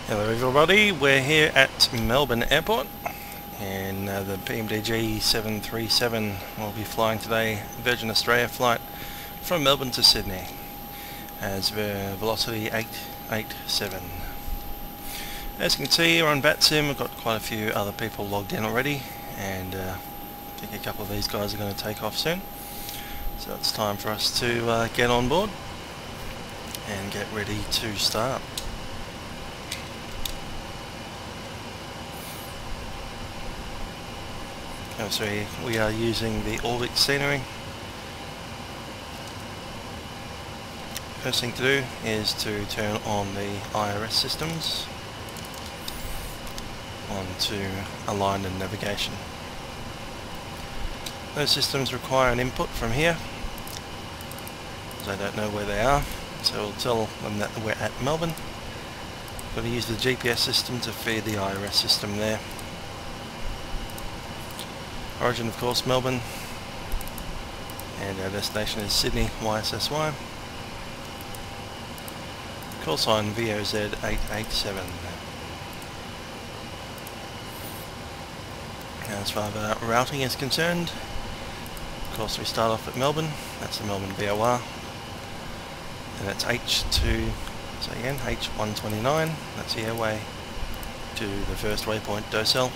Hello everybody, we're here at Melbourne Airport and the PMDG 737 will be flying today, Virgin Australia flight from Melbourne to Sydney as velocity 887. As you can see here on Vatsim, we've got quite a few other people logged in already, and I think a couple of these guys are going to take off soon. So it's time for us to get on board and get ready to start. So we are using the Orbit scenery. First thing to do is to turn on the IRS systems onto align and navigation. Those systems require an input from here, as I don't know where they are, so we'll tell them that we're at Melbourne. Got to use the GPS system to feed the IRS system there. Origin of course Melbourne, and our destination is Sydney YSSY. Call sign VOZ 887. As far as routing is concerned, of course we start off at Melbourne, that's the Melbourne VOR, and it's H2, so again H129, that's the airway to the first waypoint Docel.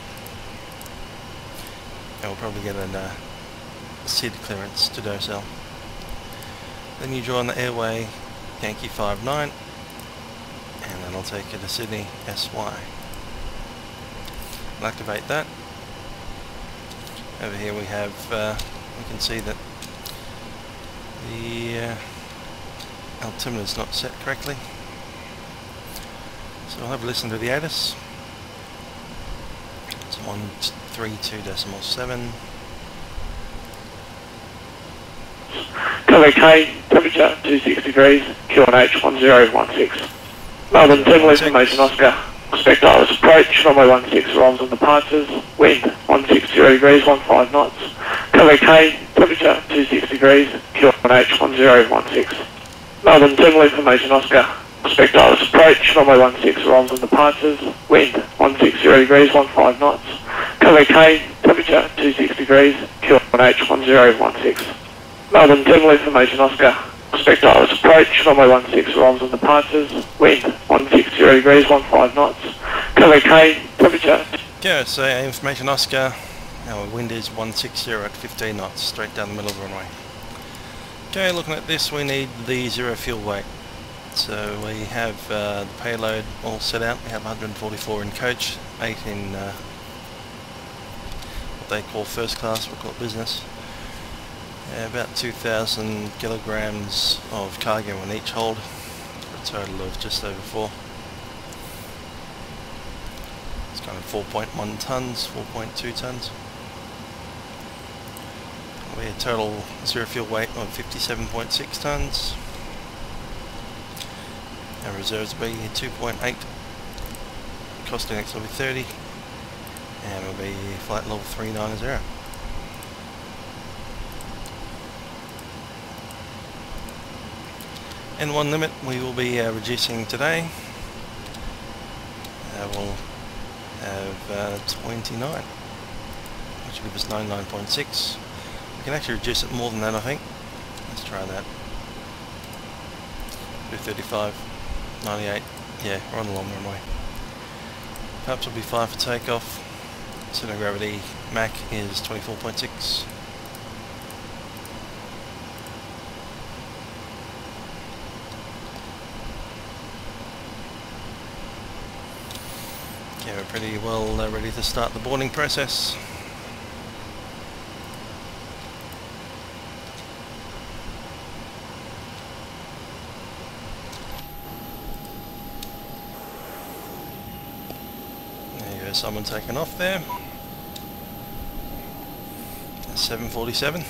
And we'll probably get a SID clearance to Docel. Then you join the airway Yankee 59, and then I'll take you to Sydney SY. I'll activate that. Over here we have, we can see that the altimeter is not set correctly. So I'll have a listen to the ATIS. It's 132.7. Cover K, temperature 26 degrees, QNH 1016. Melbourne, terminal information Oscar. Expect ILS approach, runway 16 arrivals and departures, wind 160 degrees, 15 knots. Cover K, temperature 26 degrees, QNH 1016. Melbourne, terminal information Oscar. Expect ILS approach, runway 16 arrivals and departures, wind 160 degrees, 15 knots. Cover K, temperature 26 degrees, QNH 1016. Melbourne, terminal information Oscar. Expect ILS approach, runway 16 arrivals and departures, wind 160 degrees, 15 knots. Cover K, temperature. Okay, so information Oscar, our wind is 160 at 15 knots, straight down the middle of the runway. Okay, looking at this, we need the zero fuel weight. So we have the payload all set out. We have 144 in coach, 8 in what they call first class, we call it business. About 2,000 kilograms of cargo on each hold, for a total of just over 4. It's kind of 4.1 tons, 4.2 tons. We have a total zero fuel weight of 57.6 tons. Our reserves will be 2.8. Cost index will be 30, and will be flight level 390. And one limit we will be reducing today. We'll have 29, which will give us 99.6. We can actually reduce it more than that, I think. Let's try that. Do 35, 98. Yeah, we're on the long runway. Perhaps will be 5 for takeoff. Center of gravity Mach is 24.6. Okay, we're pretty well ready to start the boarding process. There you go, someone taking off there. That's 747.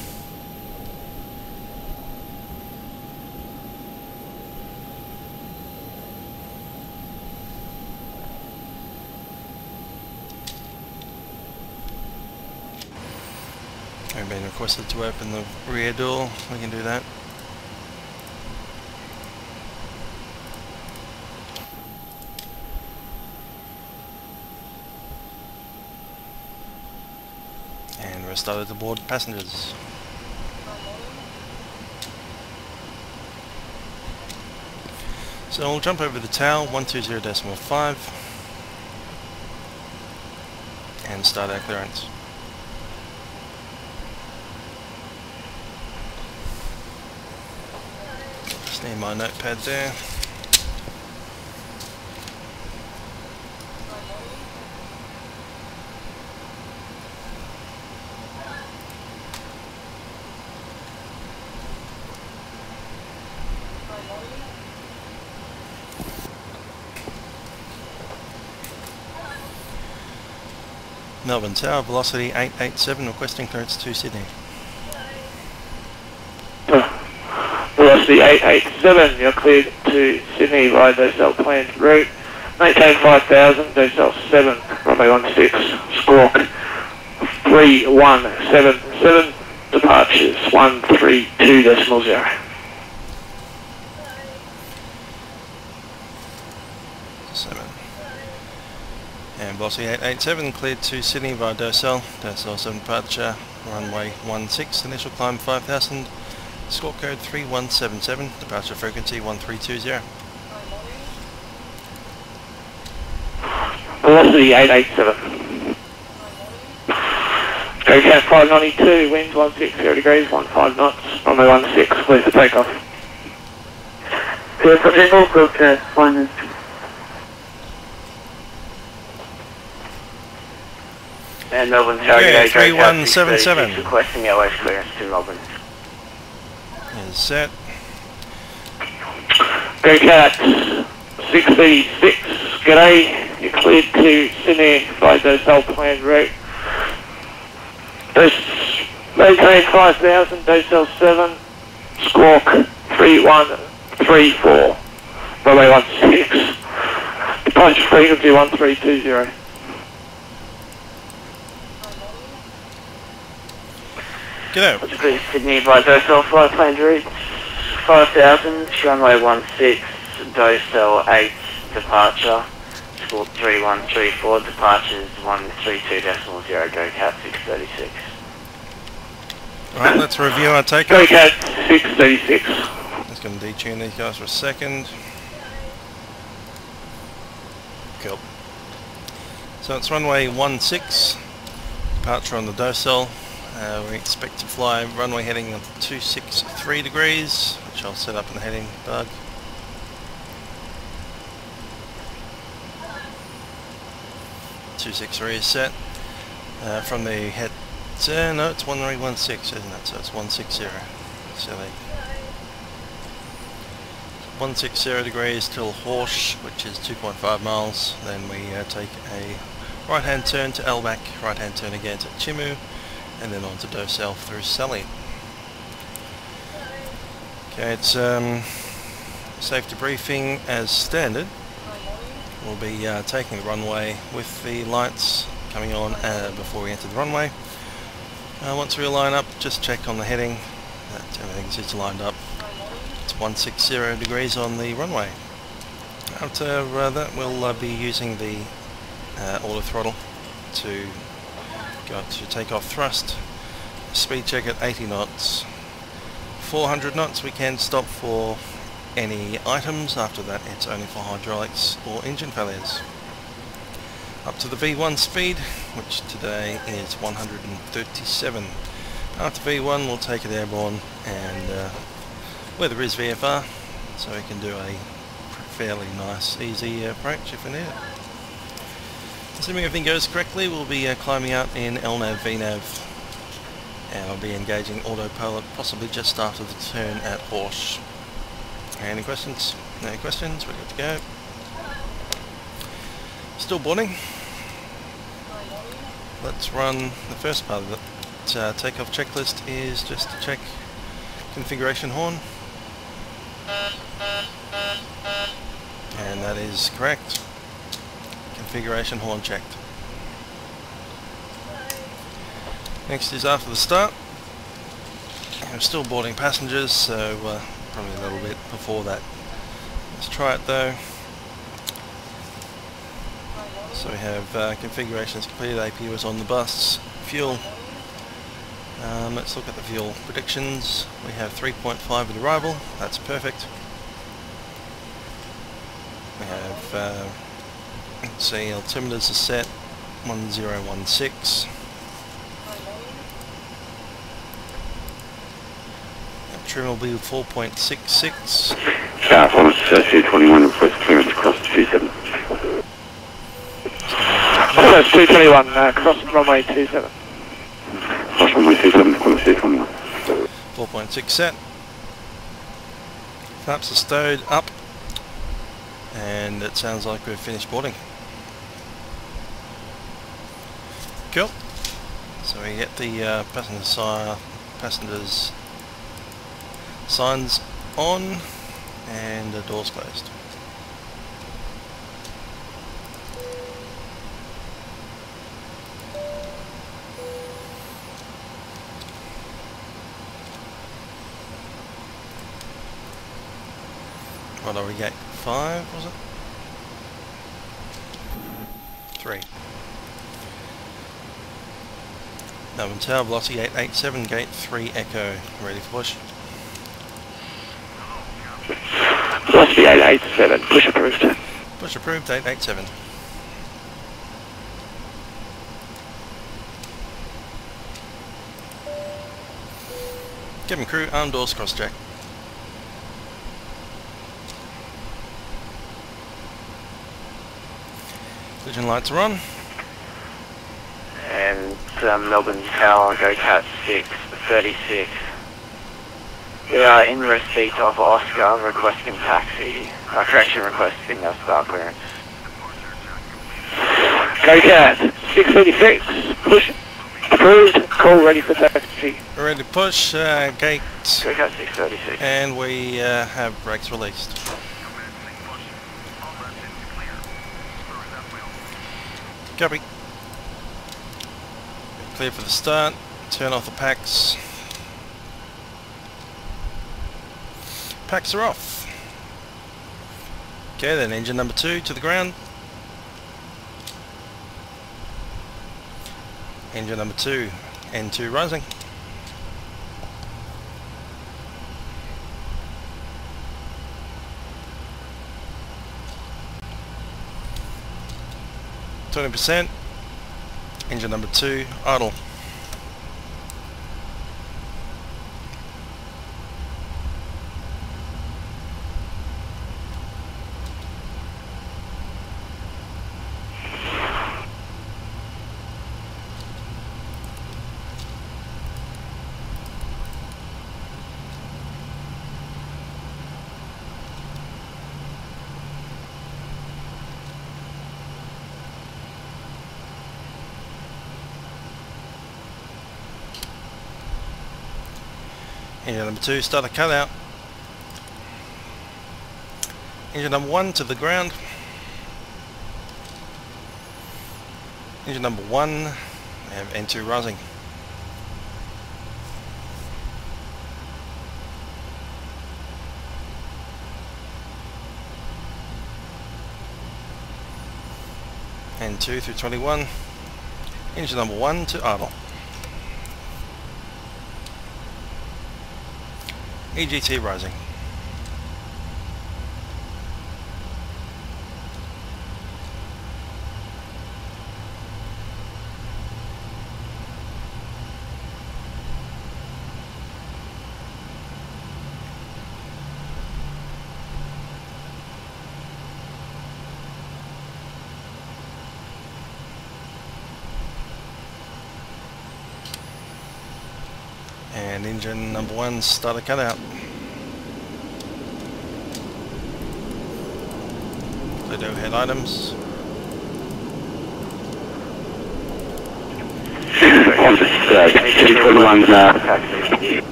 We've been requested to open the rear door, we can do that. started to board passengers. So we'll jump over the tower, 120.5, and start our clearance. Just need my notepad there. Melbourne Tower, velocity 887, requesting clearance to Sydney. Velocity 887, you're cleared to Sydney via Docell planned route. Maintain 5000, Docell 7, runway 16, squawk 3177, departures 132.0. And velocity 887 cleared to Sydney via Docell, Docell 7 departure, runway 16, initial climb 5000, squawk code 3177, departure frequency 1320. Velocity 887. Go cat 592, winds 160 degrees, 15 knots, runway 16, clear for takeoff. Clear for takeoff, go cat 592. And Melbourne Tower, yeah, 3177. Requesting airways clearance to Melbourne. Is set. Go cat 636, g'day, you're cleared to Sydney by Docell planned route. Maintain 5000, Docell 7, squawk 3134, runway 16, departure frequency 1320. G'day. Clear Sydney by Docell flight planned route 5000, runway 16, Docell 8 departure, squawk 3134, departures 132.0, go cat 636. Alright, let's review our takeoff. Go cat 636. Just going to detune these guys for a second. Cool. So it's runway 16, departure on the Docell. We expect to fly runway heading of 263 degrees, which I'll set up in the heading bug. .263 is set. From the head, no, it's runway 16, isn't it? So it's 160. Silly. 160 degrees till Horsh, which is 2.5 miles. Then we take a right hand turn to Elback, right hand turn again to Chimu, and then on to Docell through Sally. Okay, it's safety briefing as standard. We'll be taking the runway with the lights coming on before we enter the runway. Once we line up, just check on the heading that everything's lined up. It's 160 degrees on the runway. After that, we'll be using the auto throttle to go to takeoff thrust. Speed check at 80 knots. 400 knots we can stop for any items. After that it's only for hydraulics or engine failures. Up to the V1 speed, which today is 137. After V1 we'll take it airborne, and weather is VFR, so we can do a fairly nice easy approach if we need it. Assuming everything goes correctly, we'll be climbing out in LNAV VNAV, and I'll be engaging autopilot possibly just after the turn at Horsh. Any questions? No questions, we're good to go. Still boarding. Let's run the first part of it. Takeoff checklist is just to check configuration horn, and that is correct. Configuration horn checked. Next is after the start. I'm still boarding passengers, so probably a little bit before that. Let's try it though. So we have configurations completed, APU is on the bus, fuel, Let's look at the fuel predictions. We have 3.5 at arrival, that's perfect. We have, let's see, altimeters are set 1016. Trim will be 4.66. Fox 221, request clearance across 27. That's 221, cross runway 27. Cross runway 27, request 221. 4.6 set. Flaps are stowed up, and it sounds like we've finished boarding. Cool. So we get the passengers signs on and the doors closed. What are we gate 5 was it? 3. Melbourne Tower, velocity 887, gate 3 echo, ready for push. Velocity 887, push approved. Push approved, 887. Cabin crew, arm doors cross-check. Collision lights are on. And Melbourne Tower, go cat 636. We are in receipt of Oscar requesting taxi. Correction, requesting star clearance. Go cat 636, push approved, call ready for taxi. We're ready to push, gate, Go cat 636. and we have brakes released. Copy. Clear for the start, turn off the packs. Packs are off. Okay, then engine number 2 to the ground. Engine number 2, N2 rising. %. Engine number 2, idle. Engine number 2, start a cutout. Engine number 1 to the ground. Engine number 1, we have N2 rising. N2 through 21. Engine number 1 to idle. EGT rising. And engine number 1 starter cutout. Pluto head items.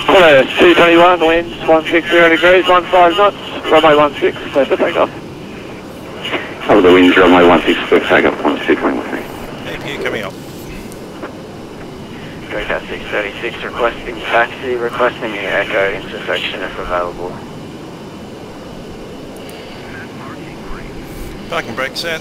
Hello, 221, winds 160 degrees, 15 knots, runway 16, clear for takeoff. Over the wind, runway 16, clear for takeoff, 16 with me. APU coming up. Go cat 636, requesting taxi, requesting the echo intersection if available. Parking brake set.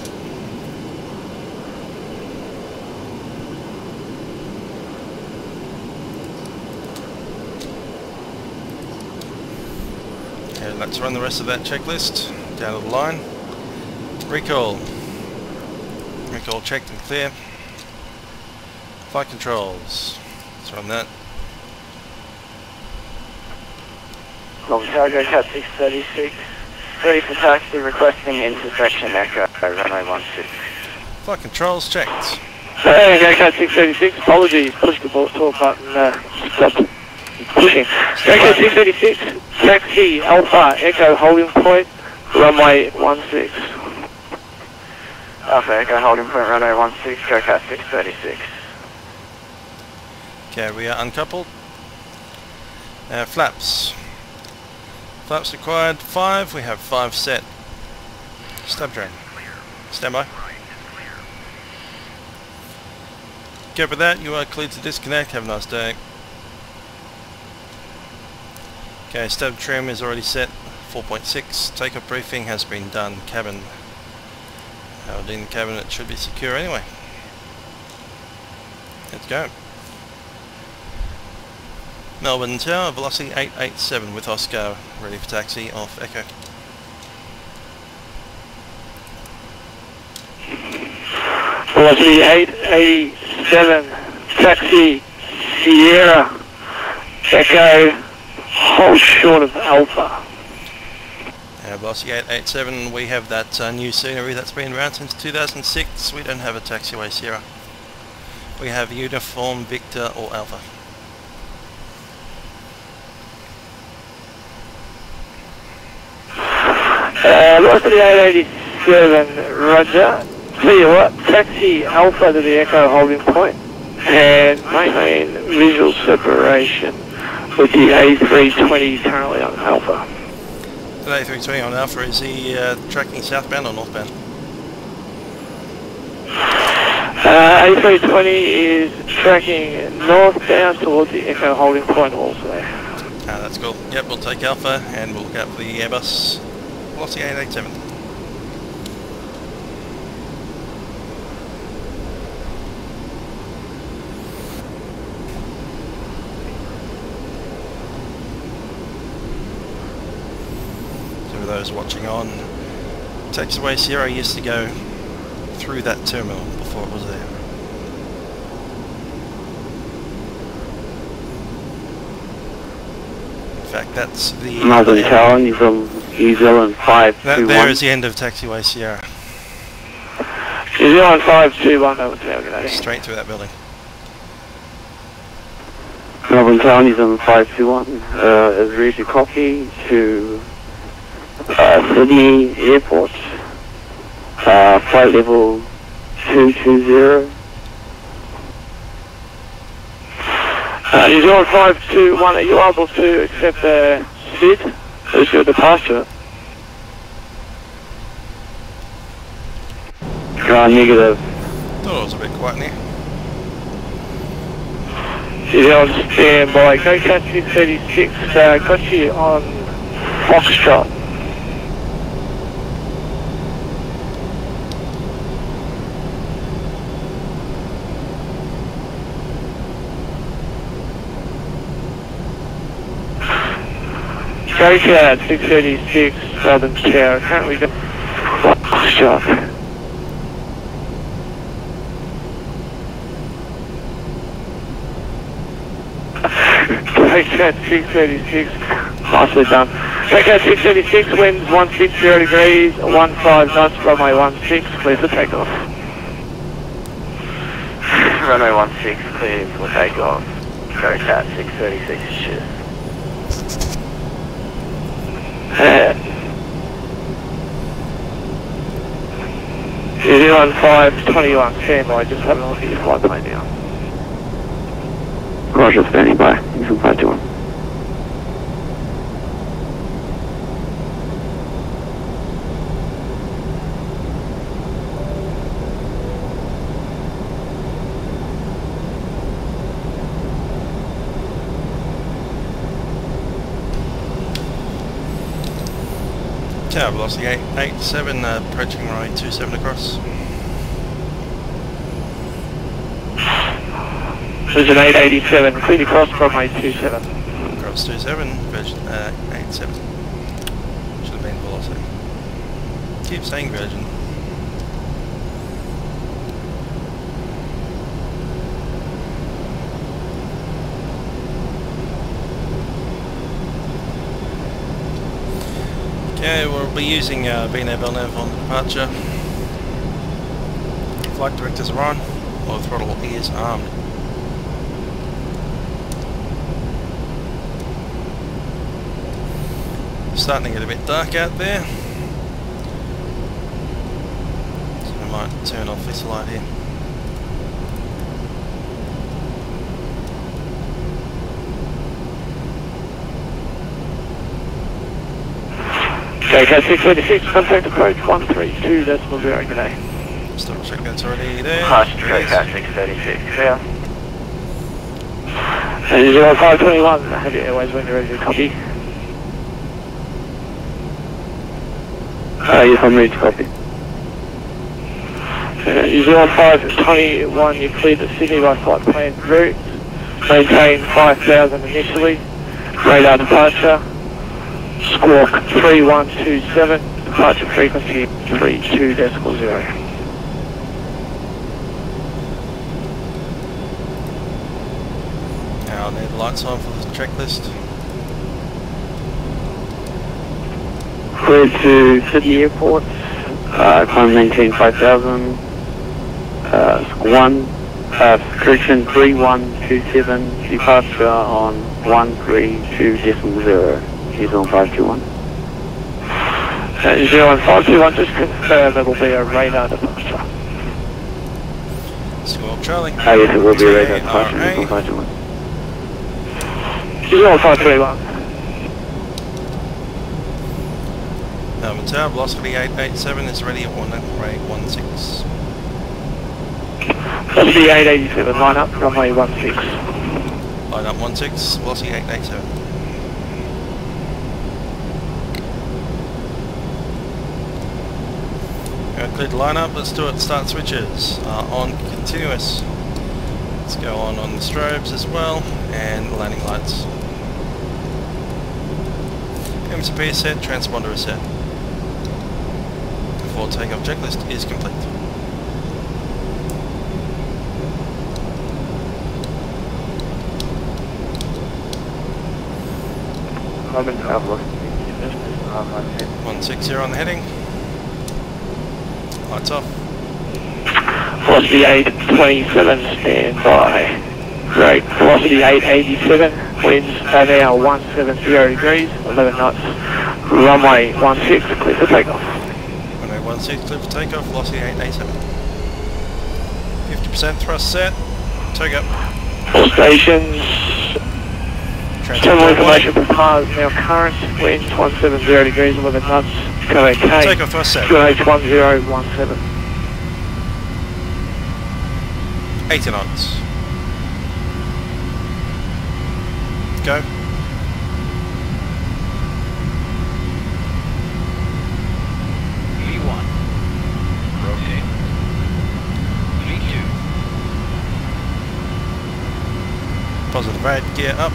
about to run the rest of that checklist down to the line. Recall. Recall checked and clear. Flight controls. Let's run that. Long Tower, go Cat 636. Ready for taxi, requesting intersection Echo, runway 16. Flight controls checked. Hey, go Cat 636, apologies, pushed the talk button, stopped pushing. Go Cat 636, taxi, Alpha, Echo, holding point, runway 16. Alpha, Echo, holding point, runway 16, go Cat 636. Okay, we are uncoupled. Flaps. Flaps required 5, we have 5 set. Stub drain. Stand by. Okay, with that, you are cleared to disconnect. Have a nice day. Okay, stub trim is already set. 4.6. Takeoff briefing has been done. Cabin. Held in the cabin, it should be secure anyway. Let's go. Melbourne Tower, velocity 887 with Oscar, ready for taxi off Echo. Velocity 887, taxi, Sierra, Echo, hold short of Alpha. Velocity 887, we have that new scenery that's been around since 2006. We don't have a taxiway Sierra. We have Uniform, Victor or Alpha. Velocity 887, roger. Tell you what, taxi Alpha to the Echo holding point and maintain visual separation with the A320 currently on Alpha. The A320 on Alpha, is he tracking southbound or northbound? A320 is tracking northbound towards the Echo holding point also. That's cool. Yep, we'll take Alpha and we'll look out for the Airbus Velocity 887. So for those watching on, taxiway Sierra used to go through that terminal before it was there. In fact, that's the... Northern Tower from New Zealand 521. That there is the end of taxiway Sierra. New Zealand 521, that was there. Straight through that building. Melbourne Tower, New Zealand 521 is ready to copy to Sydney Airport, flight level 220. New Zealand 521, are you able to accept the SID? Who's your departure? Negative. Thought it was a bit quiet in here. New Zealand stand by, go Cat 636, got you on Foxtrot. Go Cat 636, Southern Tower, currently got Foxtrot. Go Cat 636, nicely done. Go Cat 636, winds 160 degrees, 15 knots, runway 16, clear for takeoff. Runway 16 clear for takeoff. Go Cat 636 shift. New Zealand 521, stand by, just having a look at your flight plan now. Roger, standing by. New Zealand 521. Tower velocity 887, approaching runway 27 across. Vision 887, clear across runway 27. Cross 27, Virgin 87. 13 velocity. Keep saying Virgin. Okay, we'll be using VNAV-LNAV on departure. Flight directors are on, or the throttle is armed. Starting to get a bit dark out there, so I might turn off this light here. JK 636, contact approach 132.0 today. Just double check that's already there. JK 636, clear. And 0521, have your airways when you're ready to copy. Yes, I'm ready to copy. 0521, you cleared the Sydney by flight plan route. Maintain 5,000 initially. Radar departure. Squawk 3127. Departure frequency 32.0. Now I'll need the lights on for the checklist. Cleared to Sydney Airport. Climb maintain 5,000. Correction 3127. Departure on 132.0. He's on 521. 0521, just confirm it'll be a radar departure. Squawk Charlie. Yes, it will be a radar departure. TRA. He's on 521. 0521. Melbourne Tower, velocity 887 is ready at 1816. Velocity 887, line up, runway 16. Line up 16, velocity 887. Cleared the line up, let's do it. Start switches. On continuous. Let's go on the strobes as well, and landing lights. MCP is set, transponder is set. Before takeoff checklist is complete. I'm in travel. 160 on the heading. Lights off. Velocity 827, stand by. Great. Velocity 887, winds are now 170 degrees, 11 knots. Runway 16, clear for takeoff. Runway 16, clear for takeoff, velocity 887. 50% thrust set. Take up. All stations. Terminal information for cars now current, winds 170 degrees, 11 knots. Go okay. Takeoff thrust set. QH1017. 80 knots. Go. V1. Rotate. V2. Positive rate, gear up.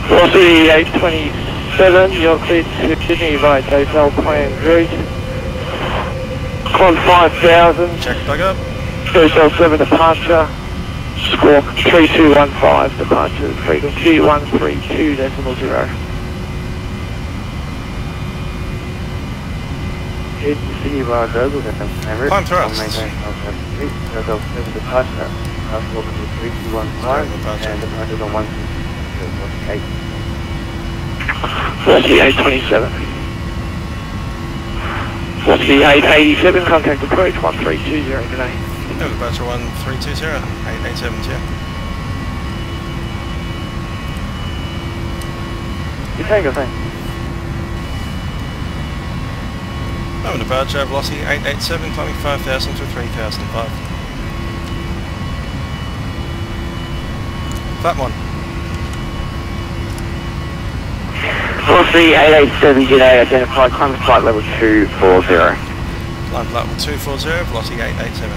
Velocity 827, you're cleared to Sydney by hotel plan route. Con 5000, Check plug up. hotel 7 departure. Squawk 3215, departure frequency 132.0. Sydney by Global Climb thrust. Hotel 7 departure. Squawk 3215 and departure on 168. Velocity 827. Velocity 887, contact approach 1320 today. No, departure 1320, 887, yeah. You tango thing. No, departure, velocity 887, climbing 5,000 to 3,005. Flat one. Velocity 887 today, identified climb flight level 240. Climb flight level 240, velocity 887.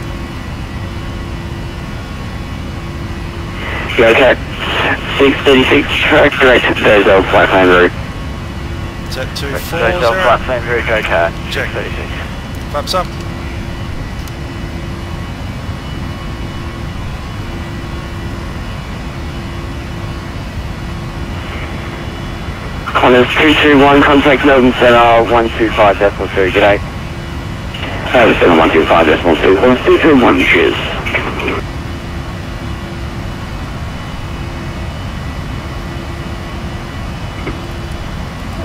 Go cat 636, track direct to Dozel flight plan route. Is that Dozel flight 240? plan route, go cat. Check. 36. Flaps up. Qantas 221, contact Melbourne Centre 125.2, g'day. 125.2, 221, cheers.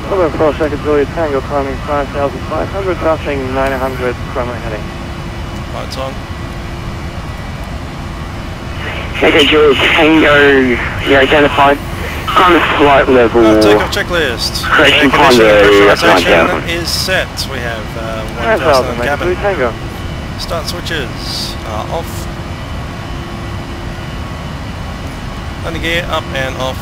Hello, cross second Julia Tango climbing 5,500, passing 900, primary heading. Lights on. Okay, Julia Tango, you're identified. Kind of flight level. Takeoff checklist. Correction Air conditioning condo, pressurization is set. We have 1,000 in the cabin. Tango. Start switches are off. Landing gear up and off.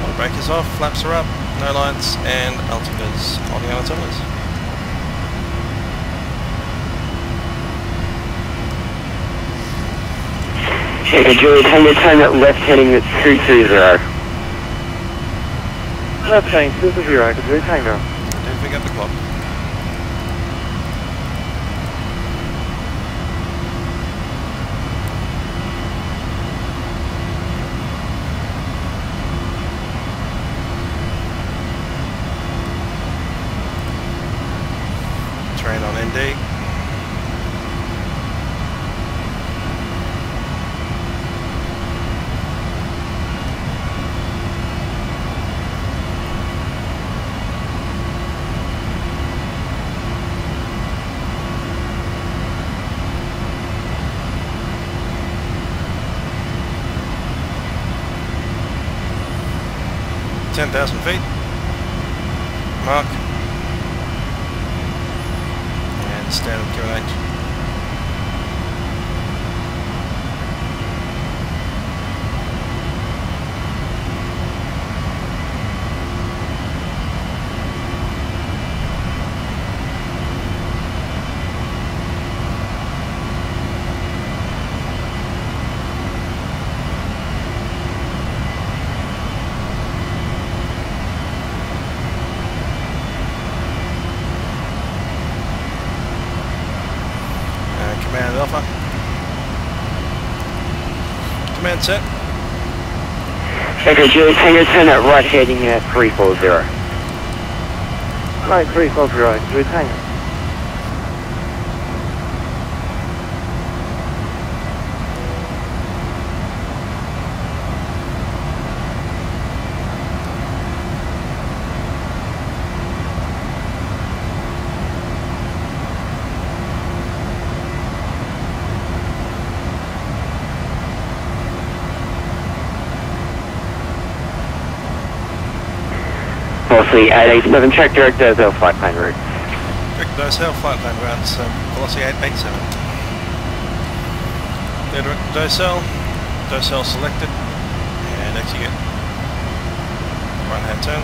Auto brake is off. Flaps are up. No lights and altimeters holding on altimeters. Okay, Julia Tango, turn that left heading at 220. Left heading 220, Julia Tango. Don't pick up the clock. Train on ND. Ten 10,000 feet. Mark. And standard QNH. Command Alpha. Command set. Okay, Julia Tango, turn that right heading at 340. Right, 340, Julia Tango. Velocity 887, track direct Dozel flight plan route. Direct Dozel flight plan routes, velocity 887. Clear direct Dozel. Dozel selected. And execute. Right hand turn.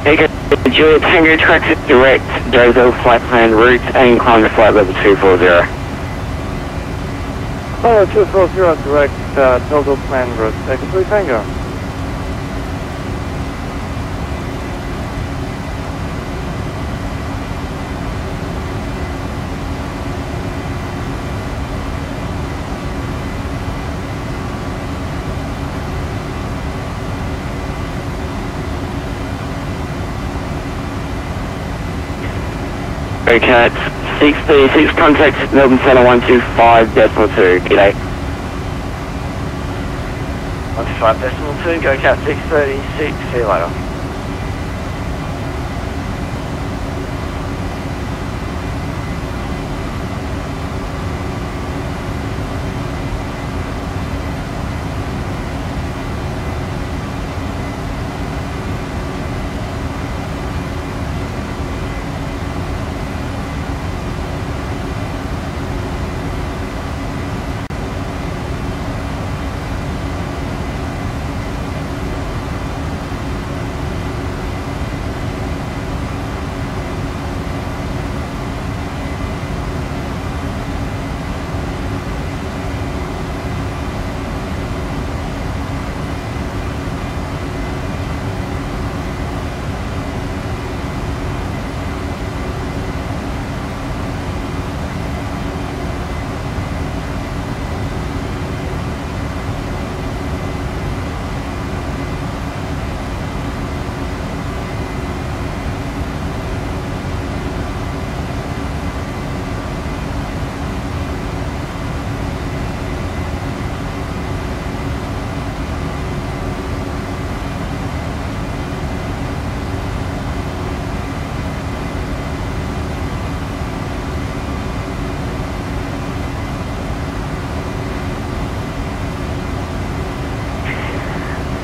Okay, Julia Tango, track direct Dozel flight plan route and climb to flight level 240. Oh, 240, direct Dozel plan route. Second Julia Tango. Go Cat 636, contact Melbourne Centre 125.2, g'day. 125.2, go Cat 636, see you later.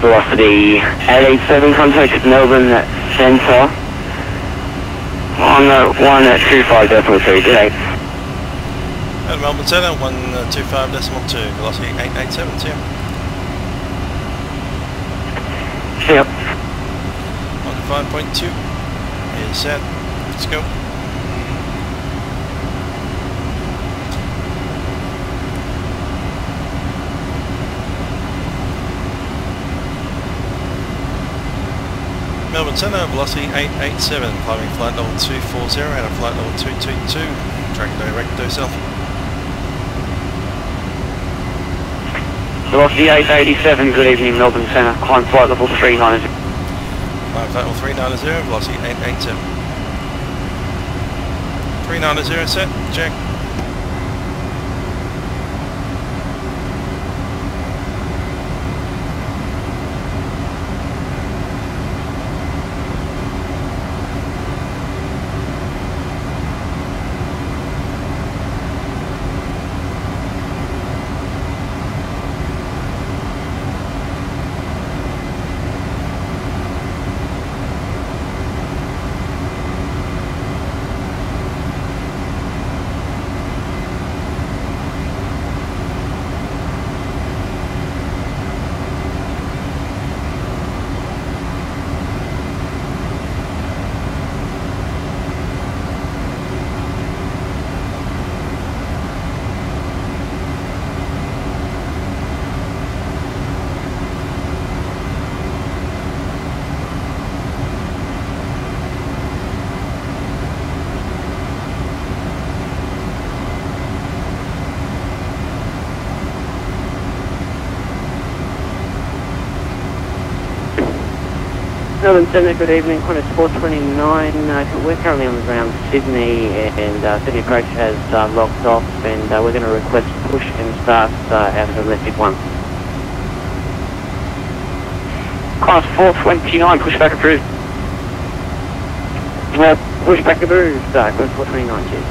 Velocity 887, contact Melbourne Centre on 125.2, g'day. At Melbourne Centre, 125.2, velocity 887, see ya. See ya. 15.2 is set, let's go. Melbourne Centre, velocity 887, climbing flight level 240 out of flight level 222, track direct to yourself. Velocity 887, good evening Melbourne Centre, climb flight level 390. Climb flight level 390, velocity 887. 390 set, check. Melbourne Centre, good evening, Qantas 429, we're currently on the ground Sydney and Sydney approach has locked off and we're going to request push and start out of domestic 1. Qantas 429, pushback approved. Pushback approved, Qantas 429, cheers.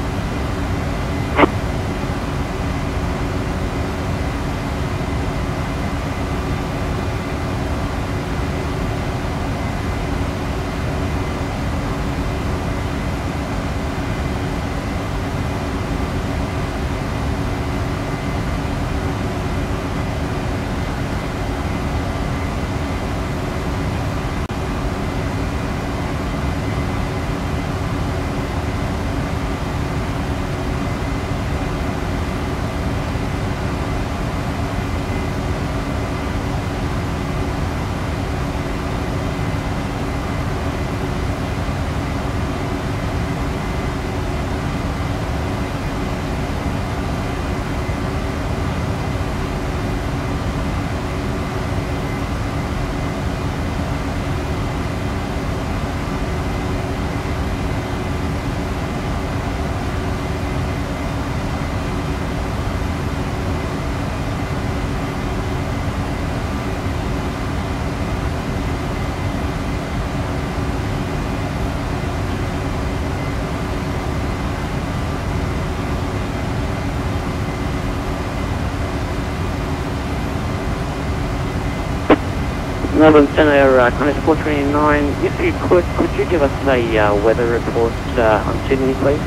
Melbourne Centre, Qantas 429. If you could you give us a weather report on Sydney, please?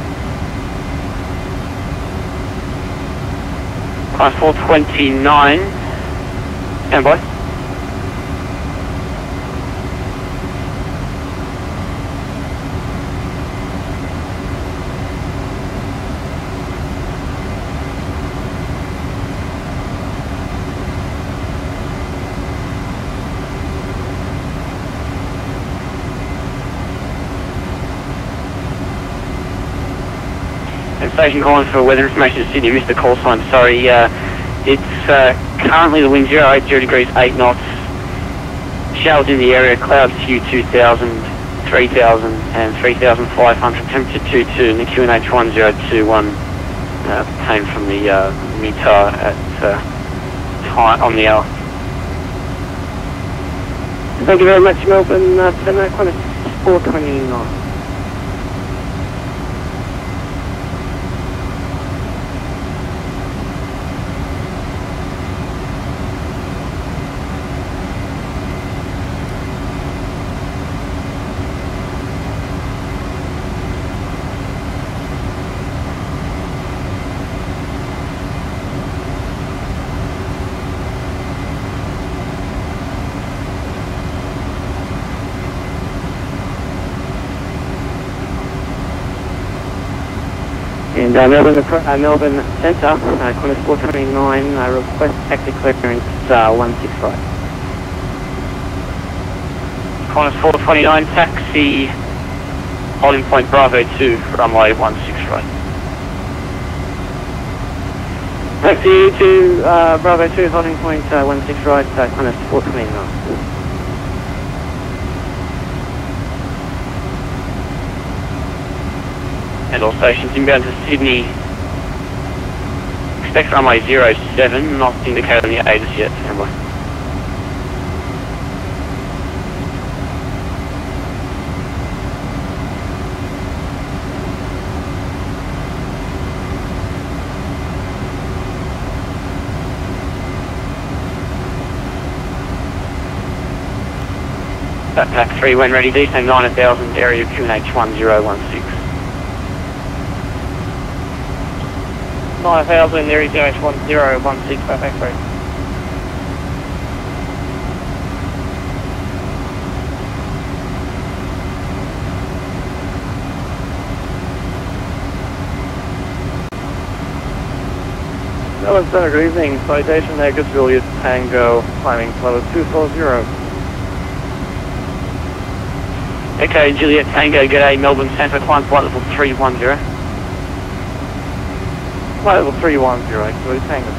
Qantas 429. Stand by. Station calling for weather information to Sydney, missed the call sign, sorry. It's currently the wind 080 degrees, 8 knots. Showers in the area, clouds few 2,000, 3,000 and 3,500, temperature 22, and the QNH 1021 came from the METAR at time on the hour. Thank you very much, Melbourne Centre, Qantas 429. And Melbourne Centre, Qantas 429, request taxi clearance 165. Qantas 429, taxi, holding point Bravo 2, runway 16 right. Taxi to Bravo 2, holding point 16 right, Qantas 429. And all stations inbound to Sydney. Expect runway 07, not indicated on the ATIS yet. Stand by. Backpack 3 when ready, descend 9000, area QNH 1016. 9000, area QNH 1016, backpack 3. Melbourne Centre, good evening. Citation Negative Juliet Tango, climbing level 240. Okay, Juliet Tango, g'day, Melbourne Centre, climb flight level 310. Flight level 310, Juliet Tango.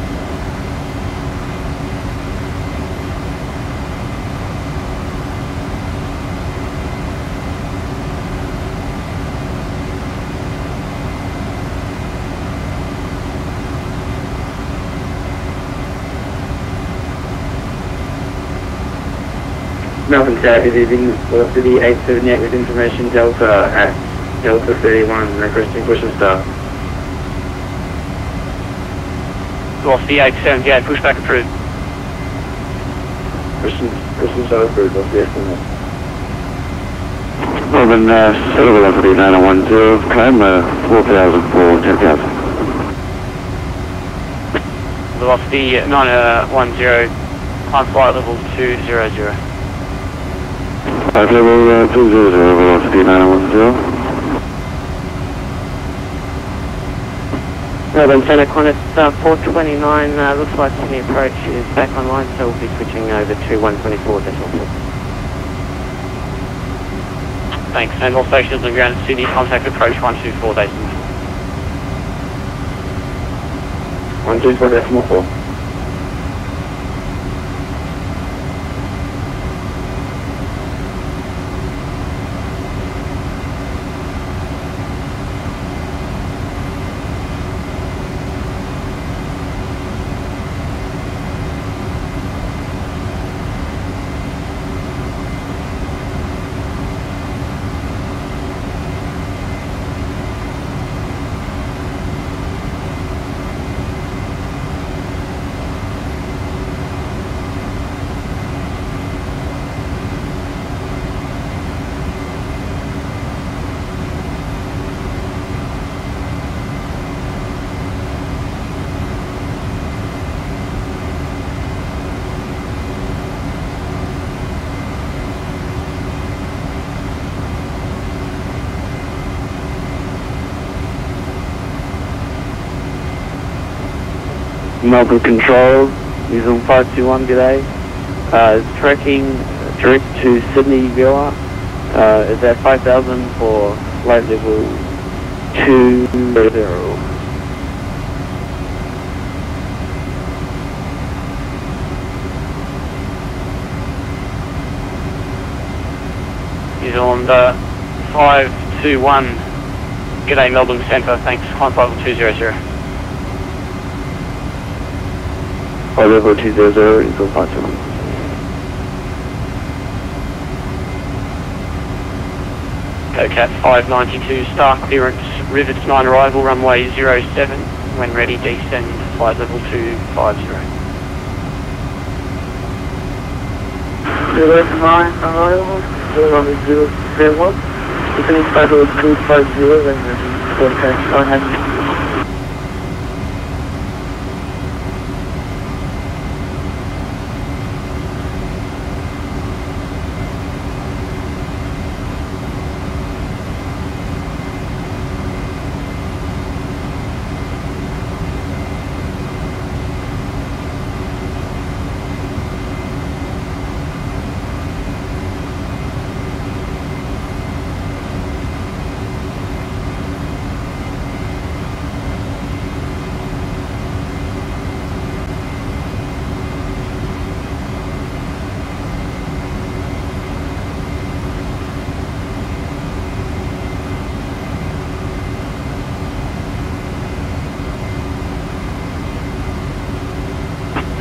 Melbourne Centre, good evening. Velocity 878 with information Delta at Delta 31, requesting push and start. Velocity 878, pushback approved. Push and start approved, what's the estimate? Melbourne Centre, velocity 9010, climb 4,000 for 10,000. Velocity 9010, climb flight level 200. Flight level 200, velocity 9010. Melbourne Centre, Qantas 429, looks like Sydney approach is back online, so we'll be switching over to 124.4. Thanks, and all stations on ground at Sydney, contact approach 124.4. 124.4. Melbourne Control, using 521, g'day. Tracking direct to Sydney Villa. Is at 5,000 for flight level 20. New Zealand 521, g'day Melbourne Centre, thanks, climb level 200. 5 level 200, equal 521. GoCat 592, star clearance, rivets 9 arrival, runway 07, when ready descend, flight level 250. 09 arrival, 001, descending flight level 250, when ready for taxi 900.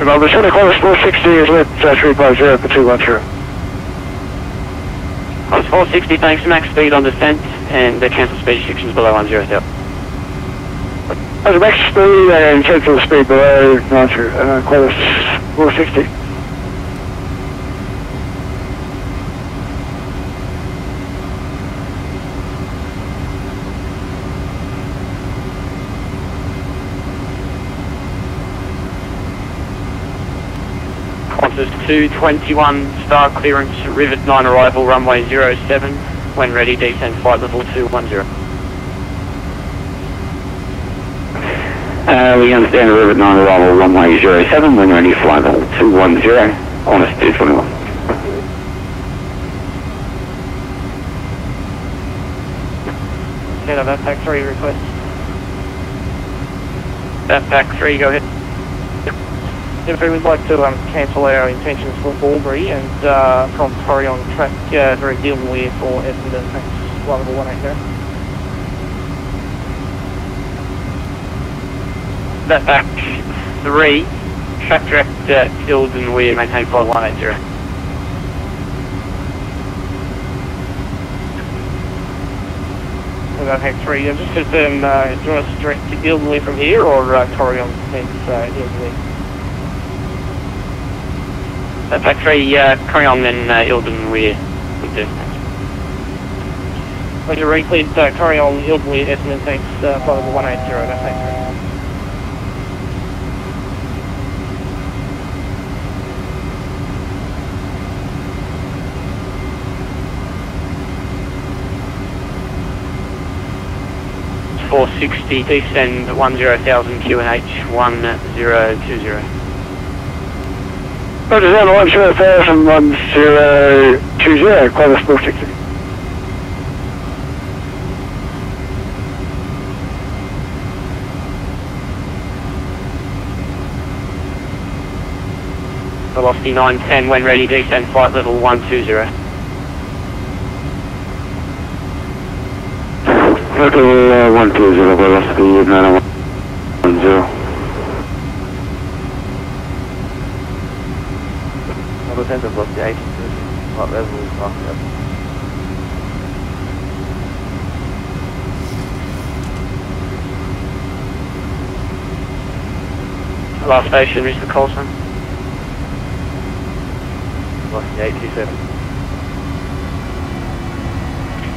Melbourne Center, Columbus 460 is lit 350 for 210. Columbus 460, thanks, max speed on descent, and cancel speed restrictions below 10,000. Max speed and cancel speed below 90, Columbus 460. Qantas 221, star clearance, rivet 9 arrival, runway 07, when ready descend, flight level 210. We understand the rivet 9 arrival, runway 07, when ready, flight level 210, Qantas 221. Head of Pack 3 request. Pack 3, go ahead. If we would like to cancel our intentions for Albury and from Torreon track direct Gilmore for Essendon, thanks, flight level 180. That Pack 3, track direct Hilden, we maintain flight 180. Pack 3, just confirm, do you want us to direct to Gilmore from here or Torreon hence Gilmore? Pack 3, carry on then, Ilden, we would do. Roger, recleared, carry on, Ilden, Essendon, thanks, flight level 180, thanks. 460, descend 10,000 QNH 1020. Roger, down to 10,000 1020, Qantas 460. Velocity 910, when ready, descend flight level 120. Level 120, velocity 910. Number 10 velocity 82, flight level is marked up. Last station, Mr. Colson. Velocity 827.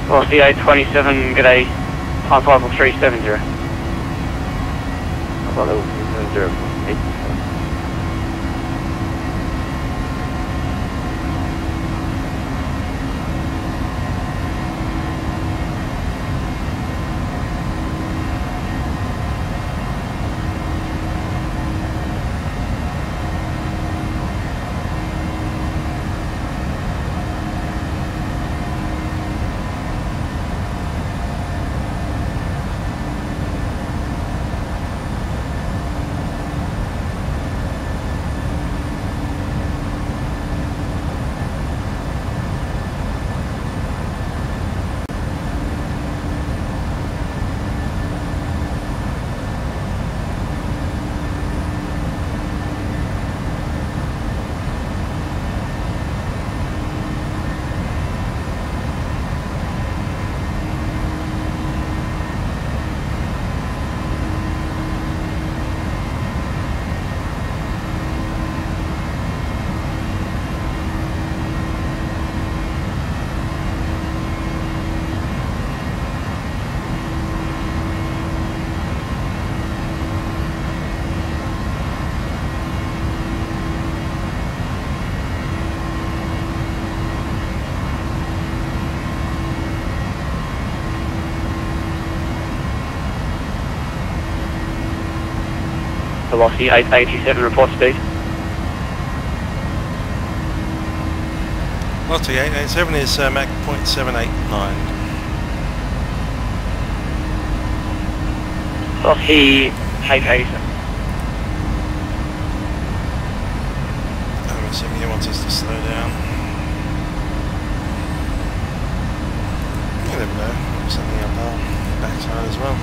Velocity 827, g'day, time flight level 370. Flight level 370, 827. velocity 887, report speed. Velocity 887 is Mach 0.789. Velocity 887. I'm assuming he wants us to slow down. You never know, maybe something up our backside as well.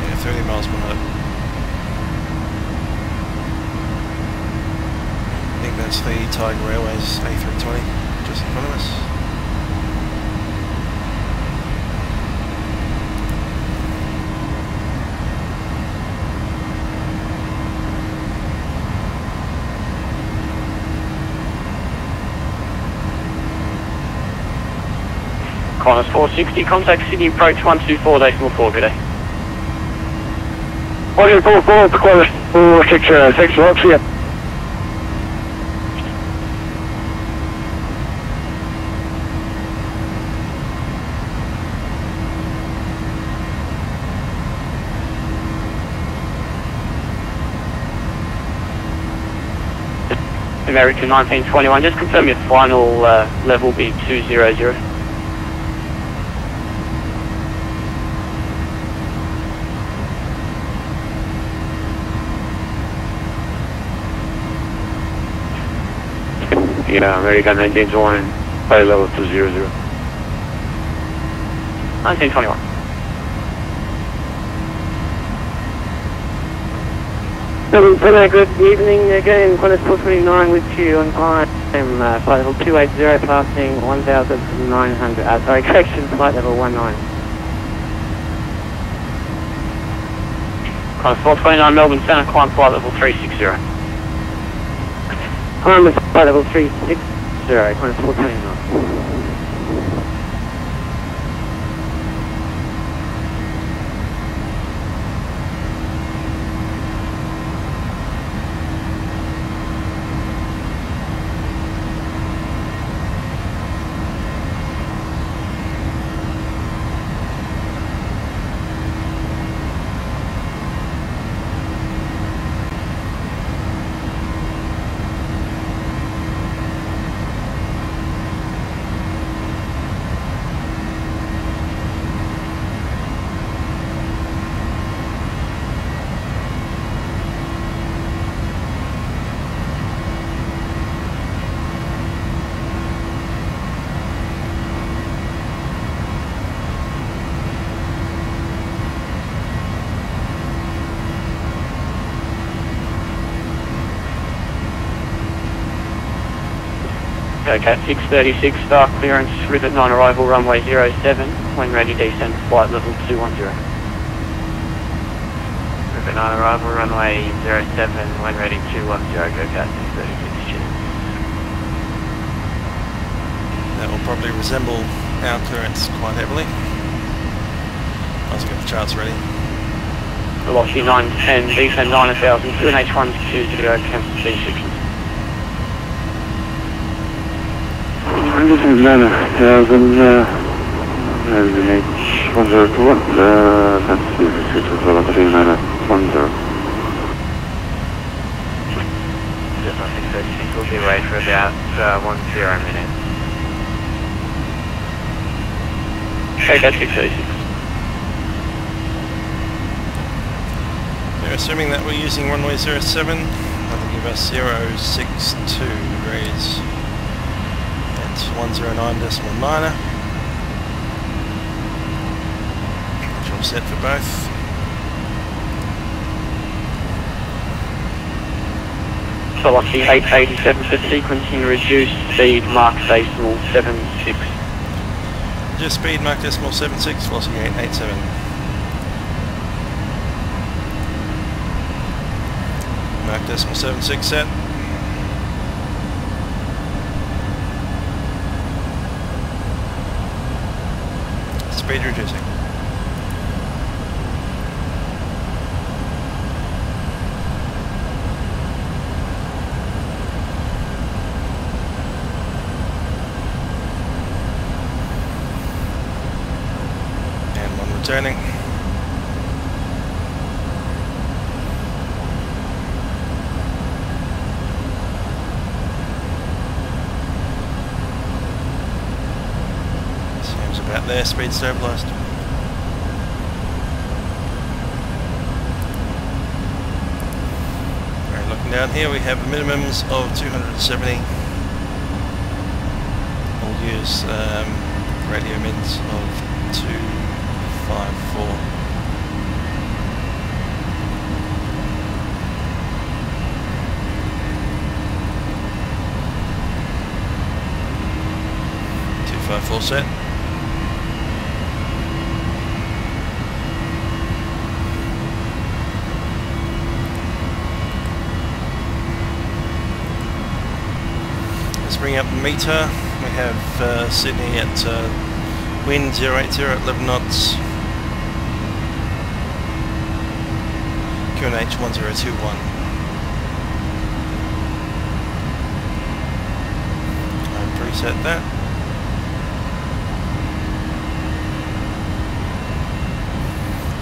Yeah, 30 miles per minute. I think that's the Tiger Railways A320 just in front of us. Qantas 460, contact Sydney approach 124.4, good day. 124, Qantas 460, 6 lots here. American 1921, just confirm your final level be 200. Yeah, American 1921, high level 200. 1921. Good evening again, Qantas 429 with you on climb, flight level 280 passing 1,900, sorry, correction, flight level 19. Qantas 429 Melbourne Centre, climb flight level 360. Climb with flight level 360, Qantas 429. Okay, 636, start clearance, Rivet 9 arrival, runway 07, when ready descend flight level 210. Rivet 9 arrival, runway 07, when ready 210, go cat 636, cheers. That will probably resemble our clearance quite heavily. I'll get the charts ready. Velocity 910, descend 9,000, 2H120, cancel C6. This is 9,000, H102, that's 6 velocity 910. 636 will be away for about 10 minutes. Okay, that's 636. They're assuming that we're using runway 07, that'll give us 062 degrees. 109.9er, which will set for both. Velocity 887 for sequencing, reduced speed, Mach decimal 76. Just speed, Mach decimal 76, velocity 887. Mach decimal 76 set. Speed reducing. turning. Seems about there, speed stabilised. Alright, looking down here we have minimums of 270. We'll use radio mids of 254. Full set. Let's bring up the meter. We have Sydney at wind 080 at 11 knots. QNH 1021. I'll preset that.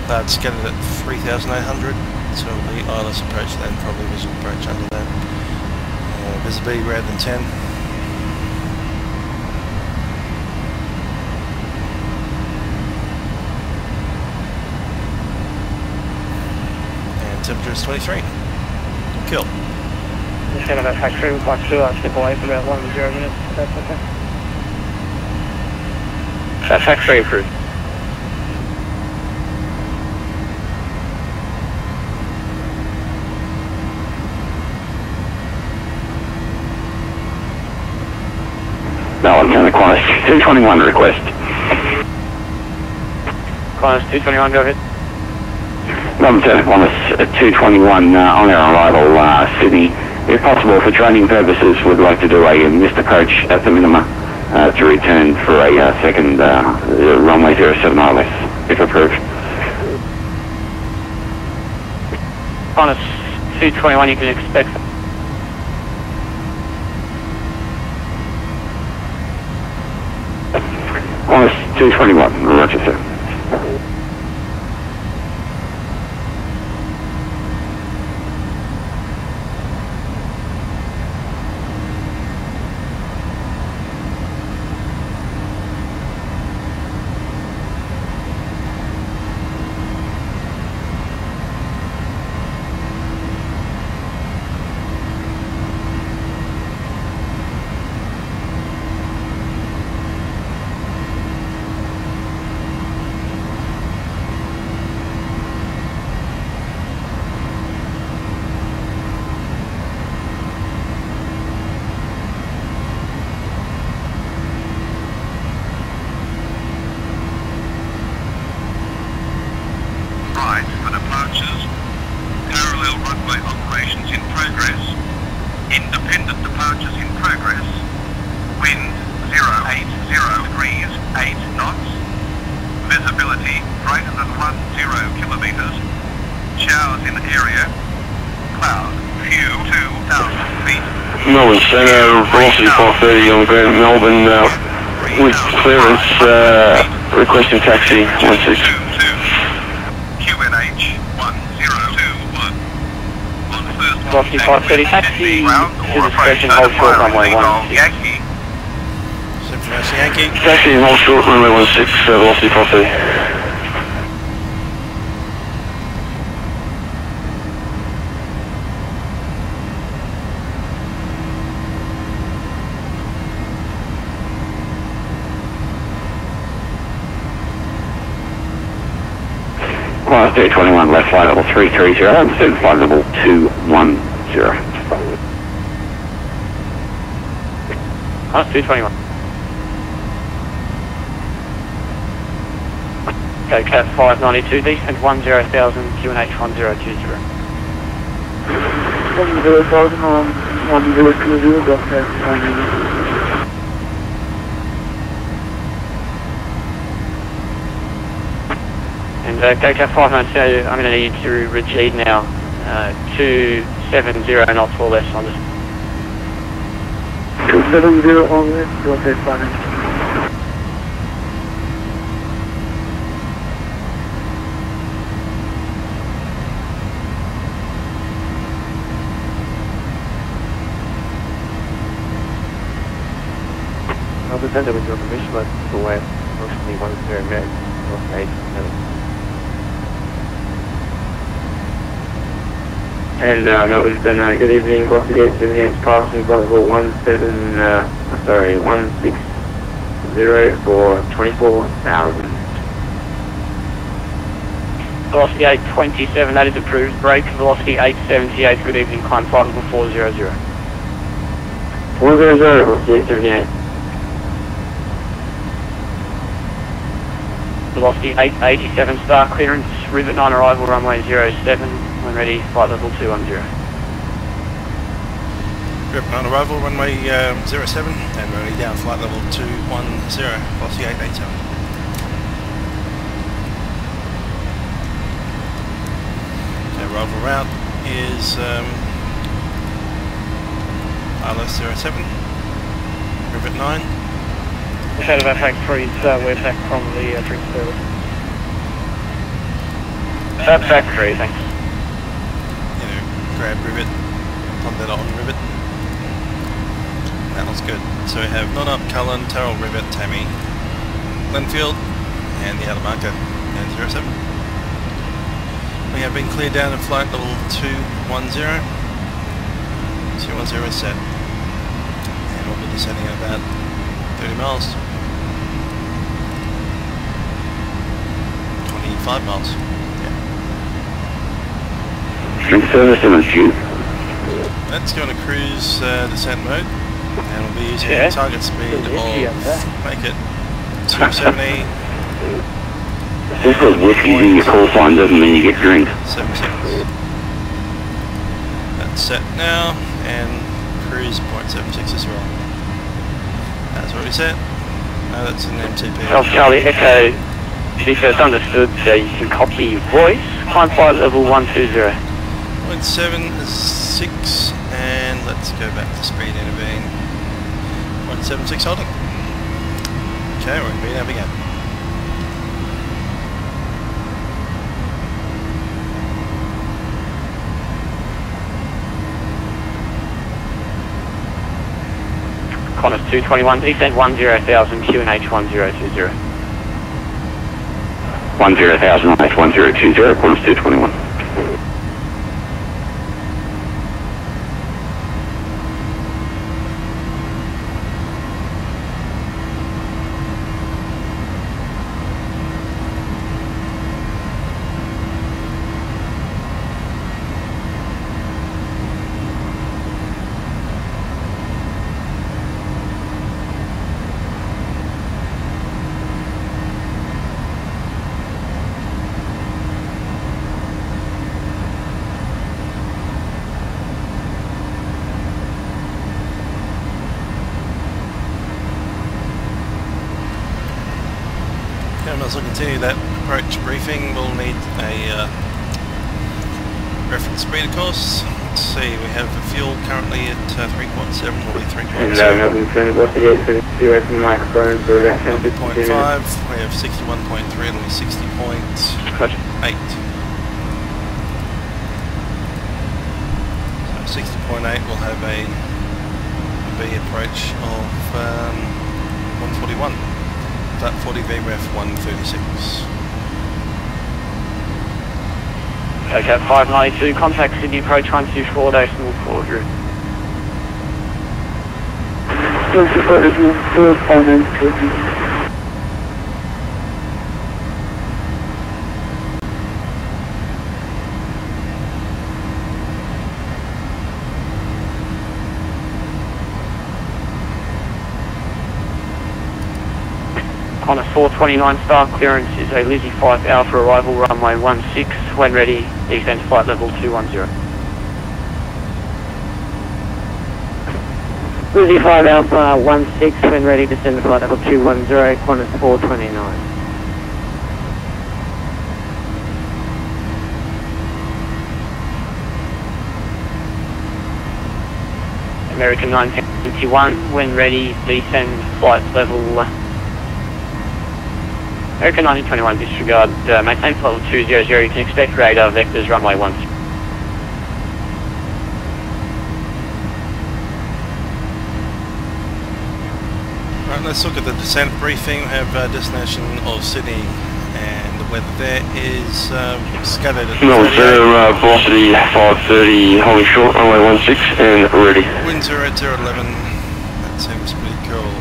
Cloud scattered at 3,800, so it'll be ILS approach then, probably visual approach under that. Visibility greater than 10. And temperature is 23. Cool. Just head on that factory, we'd like to step away for about 1 to 0 minutes, if that's okay. That factory approved. Melbourne, Qantas 221 request. Qantas 221, go ahead. Melbourne, Qantas 221 on our arrival, Sydney. If possible, for training purposes, would like to do a missed approach at the minima to return for a second runway 07 ILS, if approved. Qantas 221, you can expect. Qantas 221, roger sir. Melbourne Centre, velocity 530 on the ground at Melbourne, with clearance, requesting taxi 16. QNH 1021. Velocity 530 taxi to discretion, hold short runway 16. Yankee. Yankee. Taxi and hold short runway 16, velocity 530. Qantas 221, left flight level 330, third flight level 210. Qantas 221. Go Cat 592, descent 10,000, QNH 1020. 10,000 on 1020, got And go Cat 592, I'm going to need to retreat now. 270 knots or less on this. 270 on less, go ahead, fine. I'll send it with your permission, but the way approximately 10 minutes, North 87. And no, it's been good evening, Velocity 78, crossing level 160 for 24,000. Velocity 827, that is approved. Break, velocity 878, good evening, climb flight level 400. 400, velocity 878. Velocity 887, star clearance, rivet 9 arrival, runway 07, when ready, flight level 210. Rivet 9 arrival, runway 07, and we're already down flight level 210, velocity 887. Arrival route is RLS 07, Rivet 9. Just out of our factories, we're back from the drink service. That factory, thanks. You know, grab Rivet, on that on Rivet. That looks good. So we have Not Up, Cullen, Terrell, Rivet, Tammy, Glenfield, and the outer marker, and 07. We have been cleared down at flight level 210. 210 is set. And we'll be descending at about 30 miles. 25 miles. Yeah. Drink service in a June. Let's go into cruise descent mode. And we'll be using target speed of, make it 270. Just because whiskey's in your call sign doesn't mean you get drink. 76. That's set now, and cruise 0.76 as well. That's already set. No, that's an MTP. South Charlie Echo, be first understood, so you can copy voice, climb flight level 120. 0.76, and let's go back to speed intervene. 0.76 holding. Okay, we're in VNAV again. Qantas 221, descent 10,000, QNH 1020. 10,000, H 1020, Qantas 221. As we'll continue that approach briefing, we'll need a reference speed, of course. Let's see, we have the fuel currently at 3.7, will be 3.0. 1.5, we have 61.3, it'll be 60.8. So 60.8 will have a B approach of 141. Flat 40 VREF 136. Okay, 592, contact Sydney approach 124, decimal 4 Drew. On a 429 star clearance is a Lizzie 5 Alpha arrival, runway 16, when ready, descent flight level 210. Lizzie 5 Alpha 16, when ready, descend flight level 210, Qantas 429. American 971, when ready, descend flight level American 1921, disregard, maintain flight level 200, you can expect radar vectors runway 16. Right, let's look at the descent briefing. We have destination of Sydney, and the weather there is scattered at Melbourne 38. Center, velocity 530, holding short, runway 16 and ready. Wind 0 at 011. That seems pretty cool.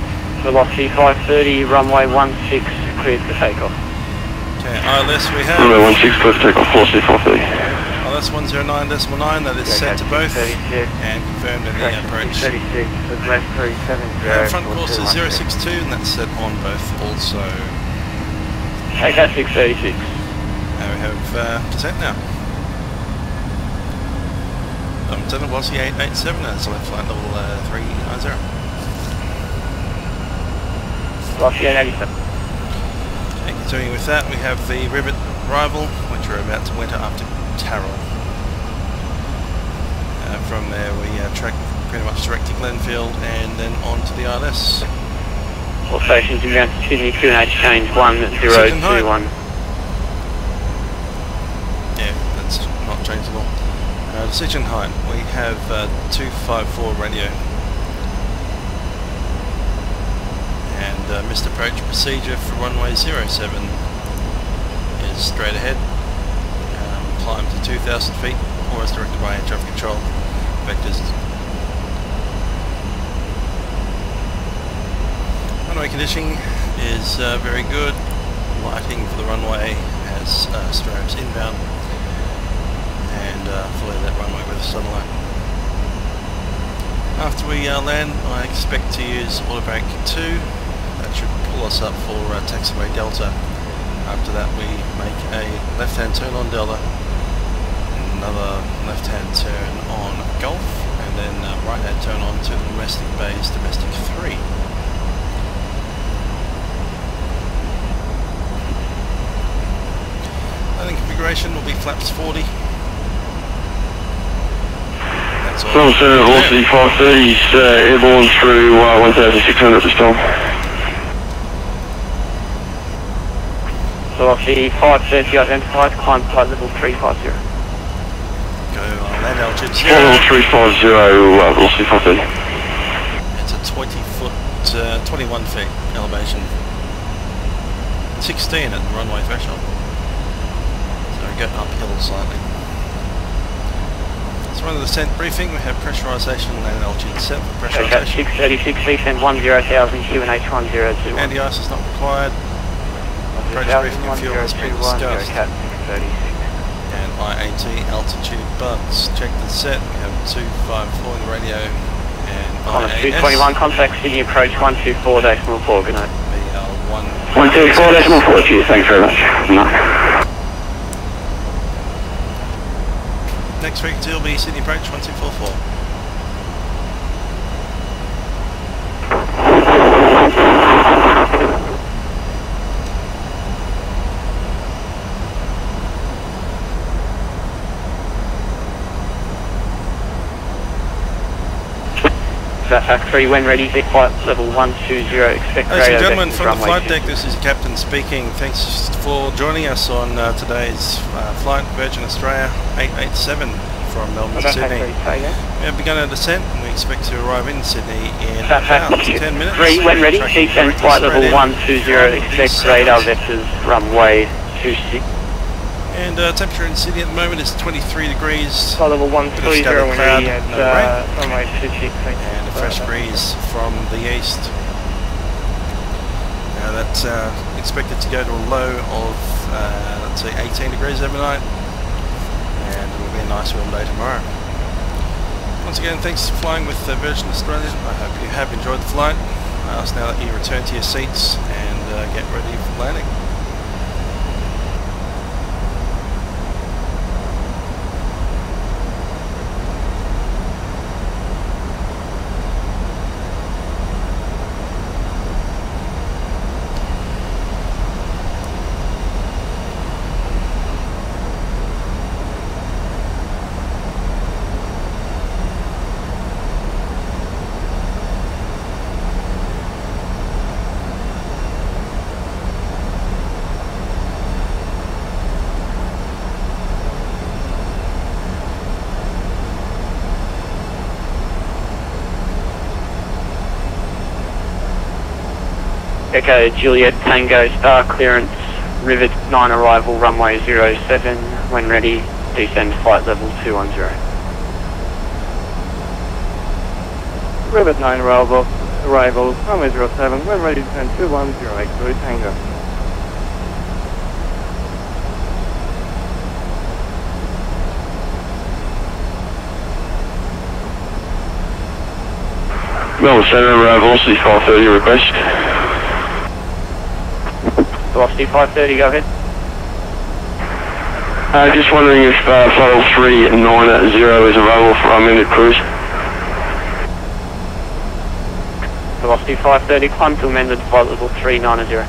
Velocity 530, runway 16, cleared for takeoff. Okay, ILS we have. Runway 16, clear for takeoff, velocity 530. ILS 109.9, that is set to both and confirmed in the approach. 36, with left 370. Front course is 062 and that's set on both also. Take that 636. Now we have descent now. Descent velocity 887, that's left flight level 390. Velocity 887. Okay, continuing with that, we have the Rivet arrival, which we're about to winter up to Tarrell. From there we track pretty much direct to Glenfield and then on to the ILS. All stations inbound to Sydney, QNH change 1021. Yeah, that's not changed at all. Decision height, we have 254 radio. And missed approach procedure for runway 07 is straight ahead. Climb to 2,000 feet, or as directed by air traffic control vectors. Runway conditioning is very good. Lighting for the runway has strobes inbound, and follow that runway with sunlight. After we land, I expect to use auto brake 2. That should pull us up for taxiway Delta. After that we make a left-hand turn on Delta, another left-hand turn on Golf, and then right-hand turn on to the domestic bays, domestic 3. Landing configuration will be flaps 40. That's all. Melbourne Center, velocity 530 is airborne through 1,600 this time. Velocity 530 identified, climb flight level 350. Go land altitude Level 0. 350, velocity 530. It's a 20 foot, 21 feet elevation. 16 at the runway threshold. So we go uphill slightly. So on the descent briefing, we have pressurisation, land altitude set for pressurisation. 636 VSEN 10,000, QNH 1021. Anti-ice is not required. Approach briefing and fuel has been discussed. And IAT altitude bugs. Check the set. We have 254 in the radio and IAS. 221 contact Sydney approach 124.4. Good night. BL1. 124.4. Cheers. Thanks very much. No. Next frequency will be Sydney approach 1244. Factory when ready, flight level 120, expect Ladies and radio gentlemen, from the runway flight deck, this is your captain speaking. Thanks for joining us on today's flight, Virgin Australia 887 from Melbourne to Sydney. We have begun our descent and we expect to arrive in Sydney in about 10 minutes. When ready, descent flight level 120, expect radar vectors runway 26. And temperature in Sydney at the moment is 23 degrees. Flight level 130 when ready at runway 26. And a fresh breeze from the east. Now that's expected to go to a low of, let's say, 18 degrees overnight. And it will be a nice warm day tomorrow. Once again, thanks for flying with Virgin Australia. I hope you have enjoyed the flight. I ask now that you return to your seats and get ready for landing. Echo Juliet Tango Star clearance, Rivet 9 arrival, runway 07, when ready, descend flight level 210. Rivet 9 arrival, runway 07, when ready to descend 21083 Tango. Melbourne Centre, velocity 530 request. Velocity 530, go ahead. Just wondering if flight 390 is available for unmanned cruise. Velocity 530, climb to amended flight level 390.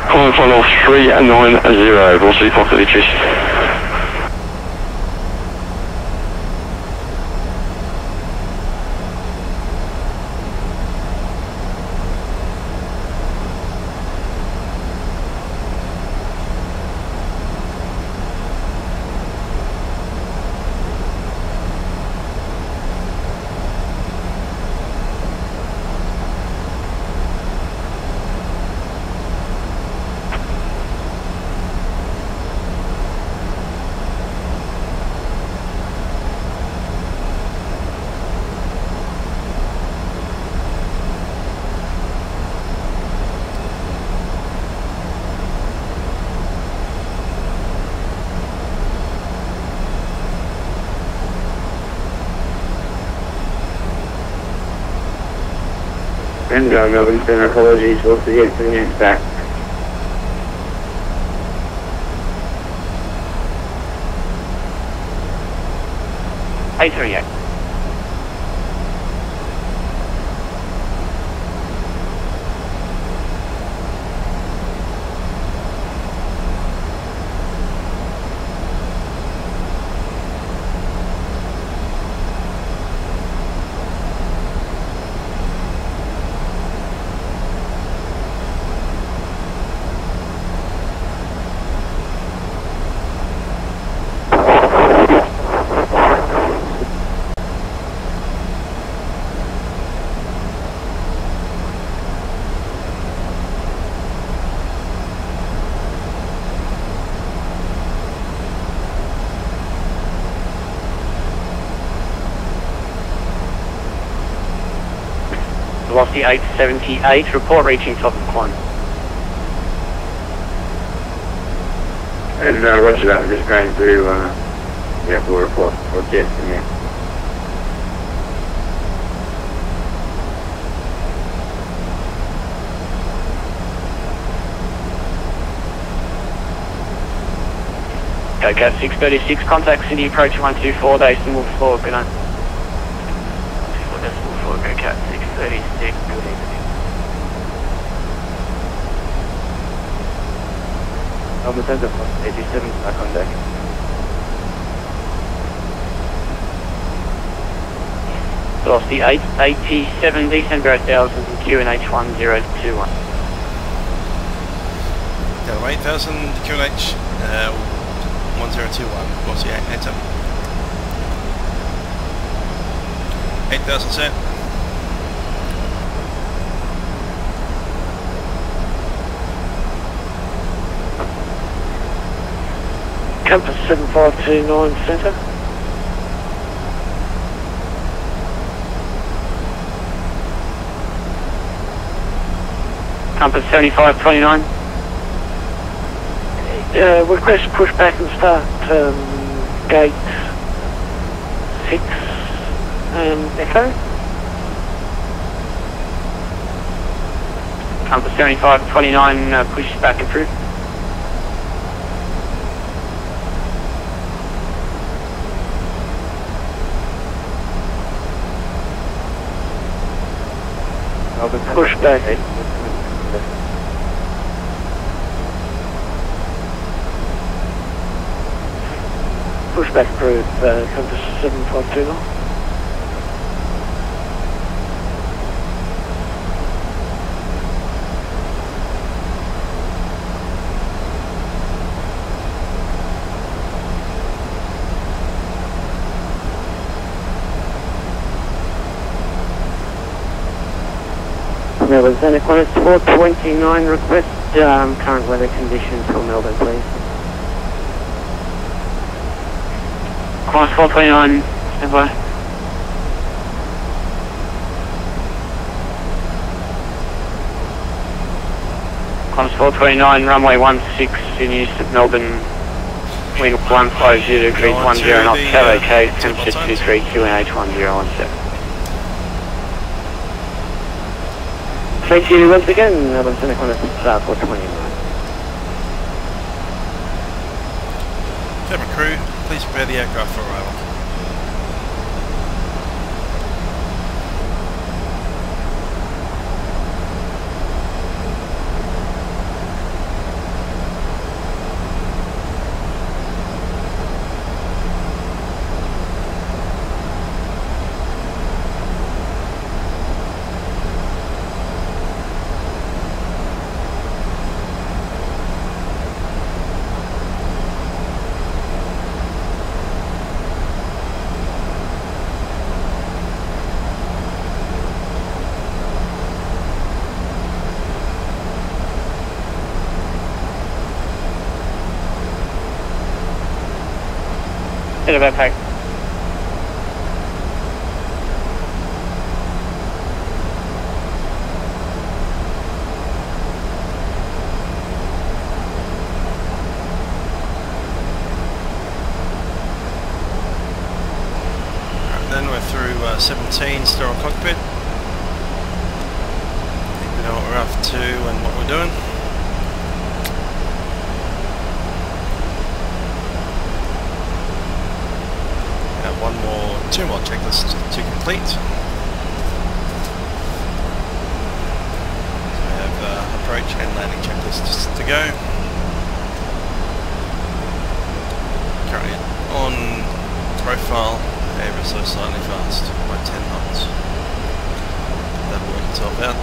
Climb flight 390, velocity 530, cheers. Melbourne Centre, apologies, we'll see you for the next back. A38. Velocity 878, report reaching top of climb. And roger that, I'm just going through, full report for jets in there. Go Cat 636, contact City approach 124, decimal floor, good night. 124 decimal floor, go Cat 636, good evening. Melbourne Centre, 87, back on deck. Velocity 887, descend below 1000, QNH 1021. Delta 8000, QNH 1021, velocity 887. 8000 set. Compass 7529 centre. Compass 7529. Request push back and start gate 6 Echo. Compass 7529, push back approved. Push back. Push back approved, Compass 7529. Melbourne Centre, Qantas 429, request current weather conditions for Melbourne, please. Qantas 429, stand by. Qantas 429, runway 16 in use of Melbourne, wind 150 degrees, 10 knots, KVK, temperature 23, QNH 1017. Thank you once again, Melbourne Centre, Qantas 429. Cabin crew, please prepare the aircraft for arrival. In a backpack. Then we're through 17, sterile cockpit. I think we know what we're up to and what we're doing. Two more checklists to complete. So we have approach and landing checklists to go. Currently on profile, ever so slightly fast by 10 knots. That'll work itself out.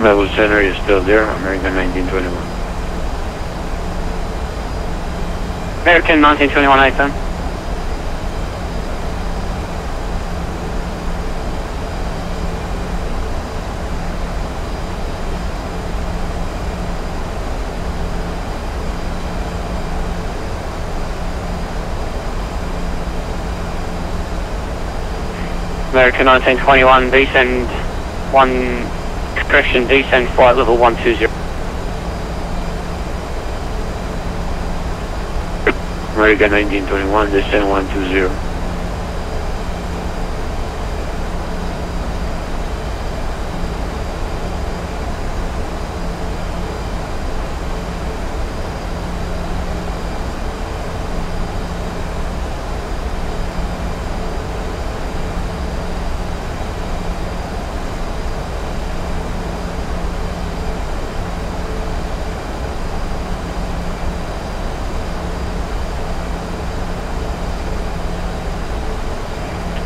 Melbourne Centre is still there, American 1921. American 1921, 8 American 1921, descend 1, correction, descend flight level 120. American 1921, descend 120.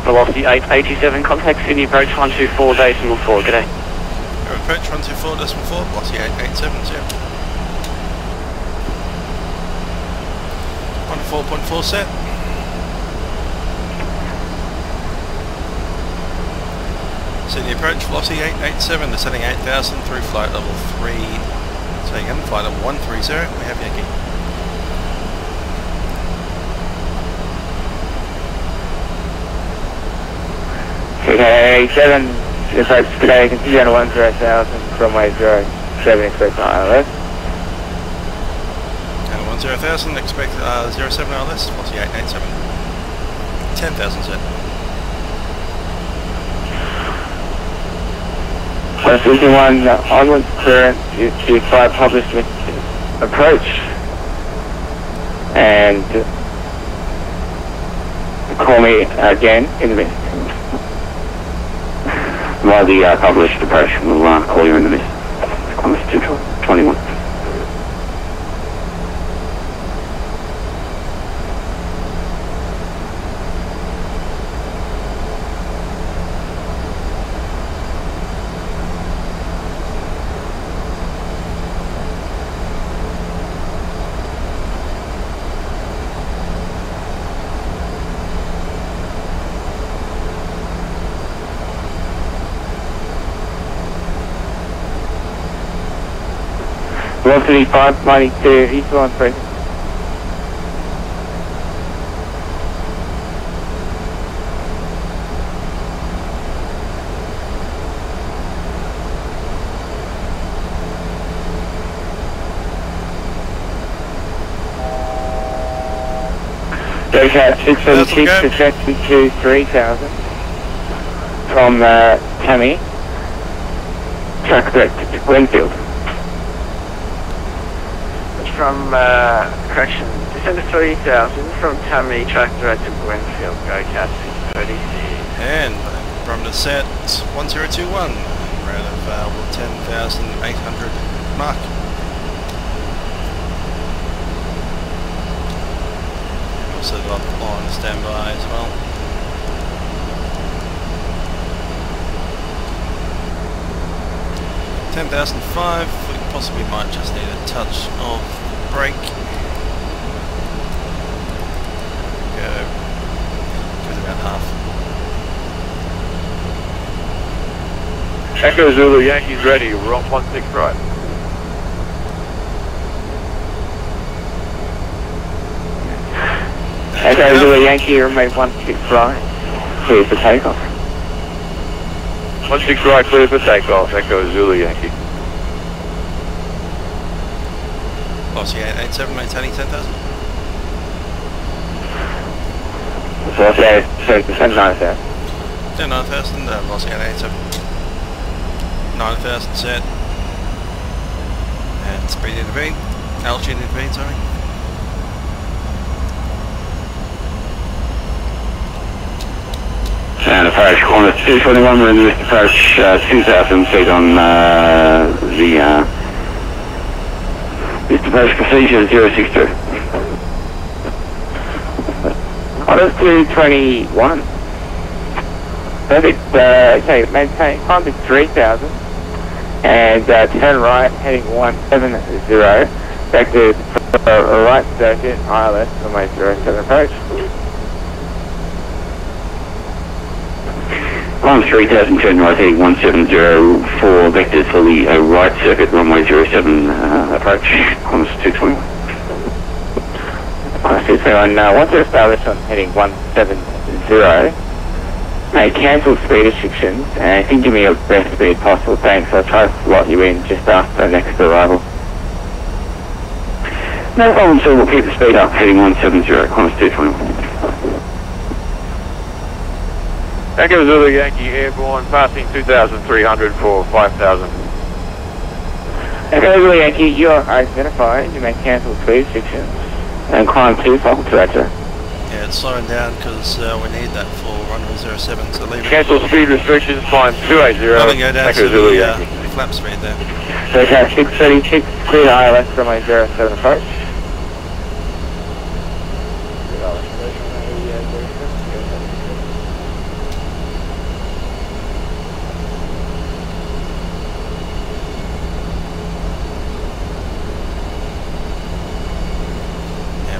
Velocity 887, contact Sydney approach 124 decimal 4, g'day. Approach 124 decimal 4, velocity 887, 14.4 set. Sydney approach, velocity 887, descending 8,000 through flight level 3. So again, flight level 130, we have Yankee. Okay, 7, approach today, continue on 10,000 from way 07, expect ILS. And 10,000, expect 07 ILS, velocity 887. 10,000 set. 151, onwards clearance, Q5 published with approach. And call me again in a minute. Via the published approach, we'll call you in the miss. Qantas 221. Velocity 592, east line present. Cat 676 to 3000 from Tammy, track direct to Glenfield. From, correction, descend to 3000 from Tammy, track direct to Glenfield, go Cat 630. And from the set 1021, round of 10,800 mark. Also got on standby as well. $10,005, we possibly might just need a touch of brake. Go with about half. Echo Zulu, Yankees ready, we're on 16 right. Echo Zulu Yankee, remain 16 right, clear for takeoff. 16 right, clear for takeoff, Echo Zulu Yankee. Velocity 887, maintaining 10,000. So that's 9,000. 9,000, velocity 887. 9,000 set. And speed intervene. Altitude intervene, sorry. And approach Qantas 221, we're in this approach 2,000 feet on this approach procedure 062. Qantas 221. Perfect, okay, maintain, climb to 3000 and turn right, heading 170, back to right circuit, ILS, runway 07 approach. Climb 3000, turn right, heading 170, 4 vectors for the right circuit, runway 07 approach, Qantas 221. Qantas 221, once you're established on heading 170, may cancel speed restrictions, and if you can give me your best speed possible, thanks. I'll try to slot you in just after next arrival. No problem, sir, we'll keep the speed up, heading 170, Qantas 221. Echo Zulu Yankee airborne, passing 2,300 for 5,000. Echo Zulu Yankee, you are identified. You may cancel speed restrictions and climb 2 Falcon to Roger. Yeah, it's slowing down because we need that for runway 07 to leave it. Cancel speed restrictions, climb 280. Let me go down Echo to Zulu the Yankee. flap speed there. So okay, 636, clear ILS runway 07 approach.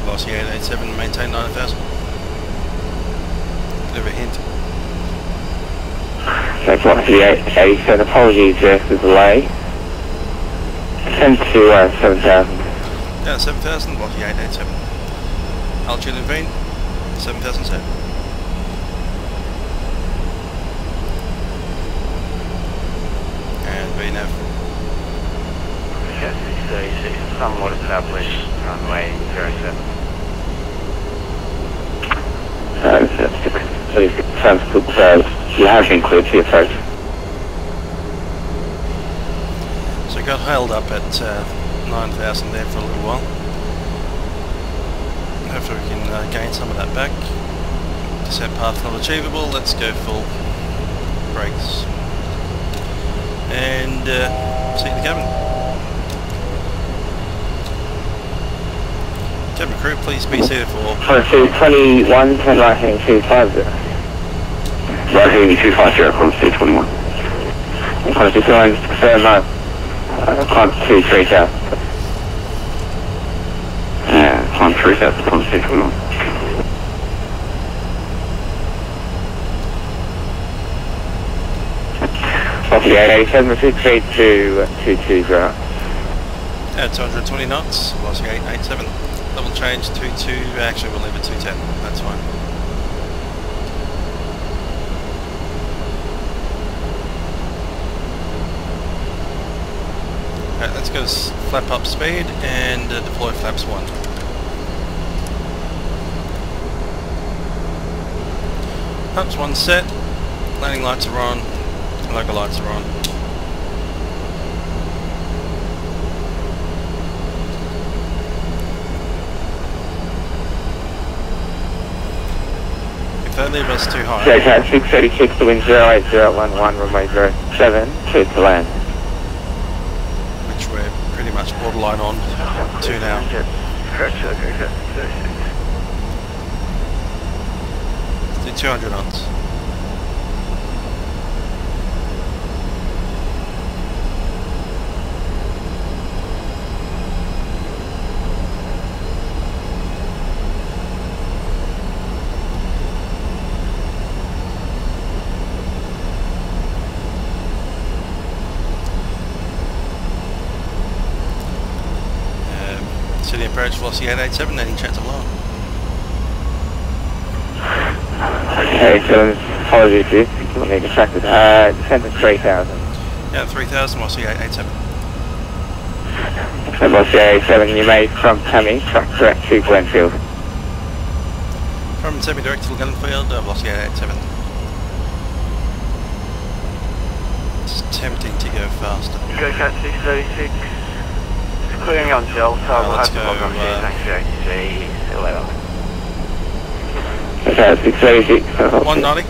Velocity 887, maintain 9,000. Bit of a hint. So velocity 887, apologies there for the delay. Send to 7,000. Yeah, 7,000, velocity 887. Altitude intervene, 7,000 set. And VNAV. Cat 636, somewhat established, runway 07. Sounds good. You have been cleared for your approach. So got held up at 9,000 there for a little while. Hopefully we can gain some of that back. Descent path not achievable, let's go full brakes. and see you in the cabin. Cabin crew, please be seated for... 221, turn right heading 250. Right heading 250, climb 221. Climb 221, confirm no. Climb 3000. Climb 3000, climb 221. Copy 887, repeat speed to 220. At 220 knots, velocity 887. Level change 22, actually we'll leave it 210, that's fine. Alright, let's go flap up speed and deploy flaps 1. Flaps 1 set, landing lights are on, logo lights are on. If they leave us too high. JCAT 636 to wind 08011, runway 07, cleared to land. Which we're pretty much borderline on to now. Correct, okay, 36. Let's do 200 knots. City approach velocity 887, any chance of lower? Okay, so apologies if you want to get distracted. Descend to 3000. Yeah, 3000, velocity 887. Velocity 887, you made from Tammy, track direct to Glenfield. From semi-direct to Glenfield, velocity 887. It's tempting to go faster. Go cat 636. Clearing on Delta, we'll have to log on here, thanks for see you later. Okay, 636. 190,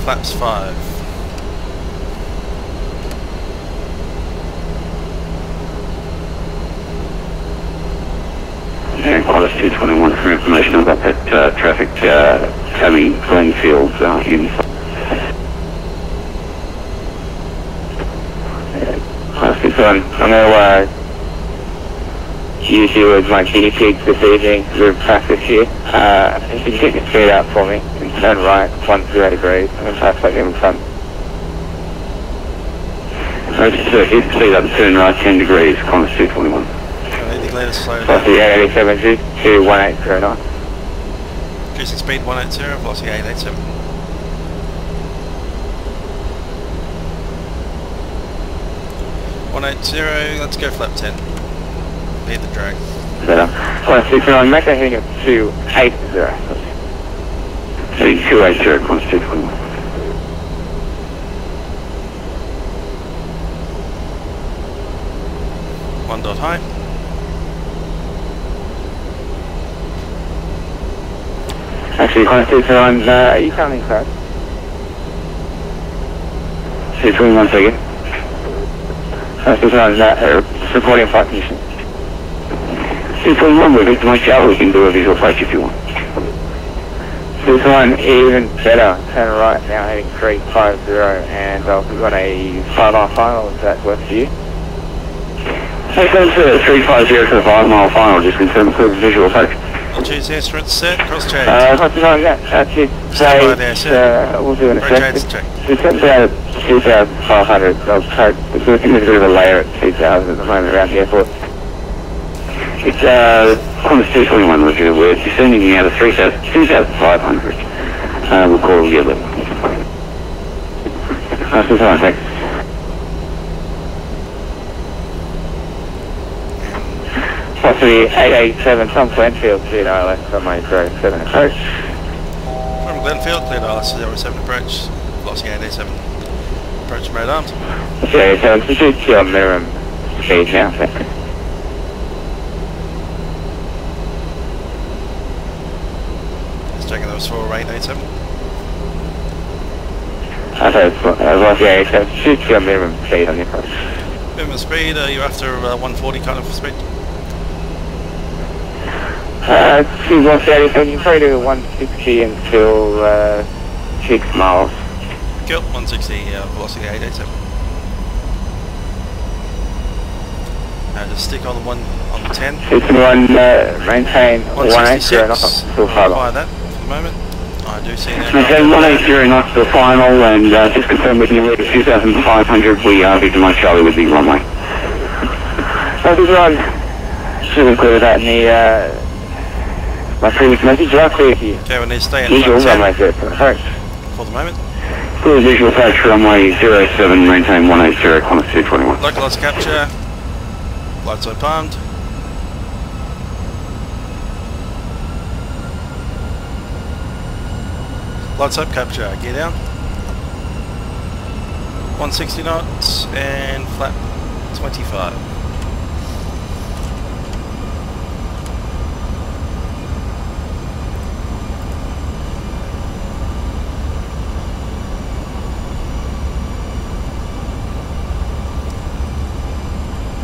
flaps 5. And Qantas 221 for information about that traffic coming Glenfield inside. Qantas 221, I'm going to use you as my guinea pig this evening to practice here. If you can keep your speed up for me and turn right 10 degrees, I'm going to pass like in front. Hit speed up, turn right 10 degrees, Qantas 221. Anything later, slow down. Velocity 887 to 1809. Cruising speed 180, velocity 887. Let's go flap 10. Lead the drag. Better. 169, make that heading at 280. Heading 280, Qantas 221. One dot high. Actually, Qantas 221, are you sounding crash? 221 second. Qantas 221, supporting flight condition. 221, we're back to my shower, we can do a visual approach if you want. 221, even better, turn right now heading 350, and we've got a 5-mile final, if that works for you. Hey, go to 350 to the 5-mile final, just confirm the visual approach. I'll choose instruments set, cross change. That's it. Stand by there, set. We'll do an Rotate assessment. check. It's set down at 2,500. I'll try, there's a bit of a layer at 2,000 at the moment around the airport. It's Qantas 221, Roger. We're descending out of 2,500. We'll call it level. That's fine, thanks. Possibly 887, some Glenfield, cleared ILS on my 07 approach. From Glenfield, cleared ILS 07 approach, velocity 887. Approach mode arms. Okay, so it's just your minimum speed now, thanks. Just checking those for 887. Velocity 87, shoot your minimum speed on your approach. Minimum speed, are you after 140 kind of speed? Velocity 87, you can probably do 160 until 6 miles. Cool, 160, velocity 887. Just stick on the 10. It's one, maintain 180 knots 166. till 5 Fire miles. that for the moment. I do see that. Maintain 180 knots to the final, and just confirm with you, we're at 2,500, we are Victor Mike Charlie with the runway. Ron, should include that in the, my previous message, right clear to you. Okay, we need to stay in Visual front runway 10 approach. for the moment. Clear visual approach runway 07, maintain 180, Qantas 221. Localised capture. Lights are palmed. Lights up, capture, gear down. 160 knots and flap 25.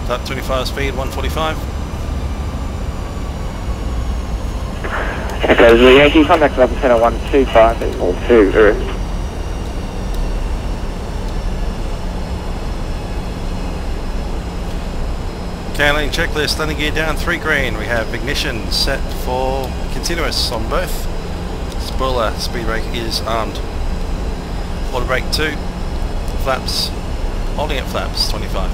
Flap 25 speed, 145. Echoes, the Yankee contact level center 125 or 2 Earth. Okay, landing checklist, landing gear down, 3 green. We have ignition set for continuous on both. Spoiler, speed brake is armed. Auto brake 2. Flaps, holding at flaps, 25.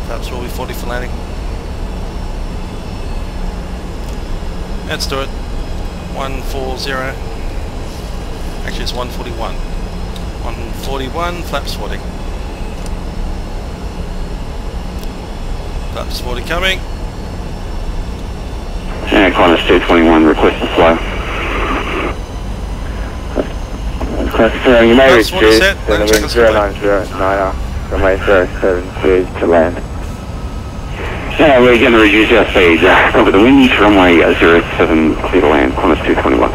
Flaps will be 40 for landing. Let's do it. 140. Actually, it's 141. 141, flaps 40. Flaps 40 coming. And Qantas 221, request to fly. You may Flaps 40 reduce set, to the landing wind checklist 0909 runway 072 to land. Yeah, we're going to reduce our speed over the wind, runway 07, clear to land, Qantas 221.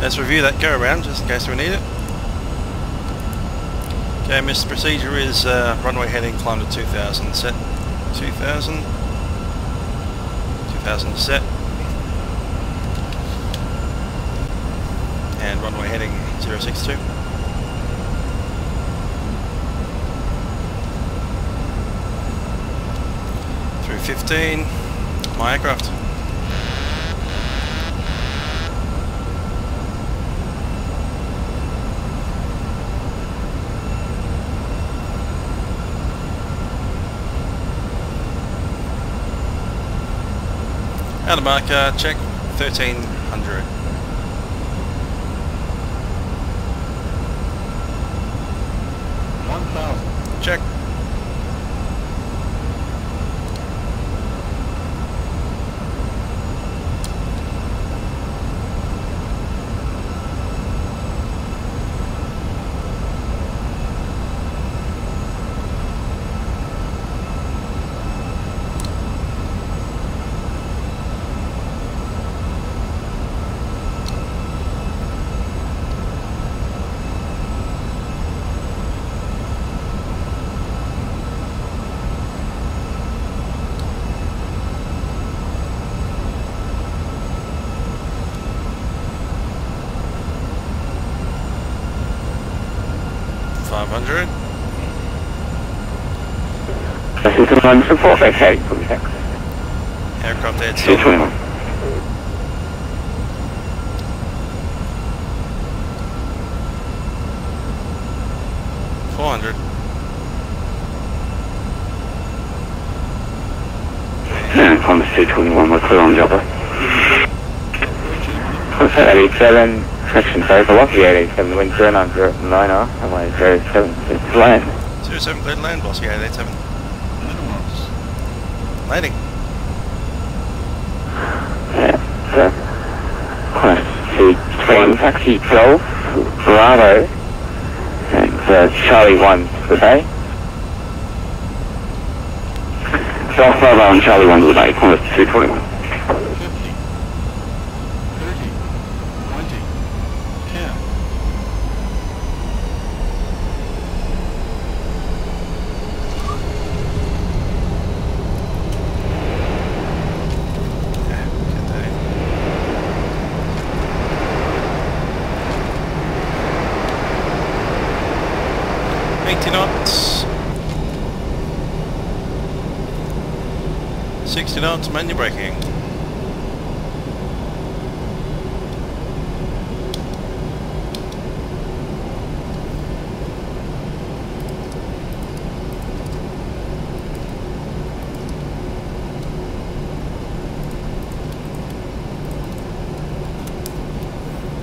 Let's review that go around just in case we need it. Okay, missed procedure is runway heading, climb to 2000, set 2000, 2000 set, and runway heading 062. Through 15, my aircraft. Out of marker, check 1300. Check. This is the one support vacating for me, thanks. Aircraft head 221. $400. And Qantas 221, we're clear on Joppa. 87, correction, sorry, velocity 87, the wind 0909, runway 07, to land. 07 clear to land, boss, yeah, 87. Landing. Yeah, so, Qantas 221, taxi 12, Bravo, and Charlie 1 to the bay. South Bravo and Charlie 1 to the bay, Qantas 221. 80 knots. 60 knots, manual braking.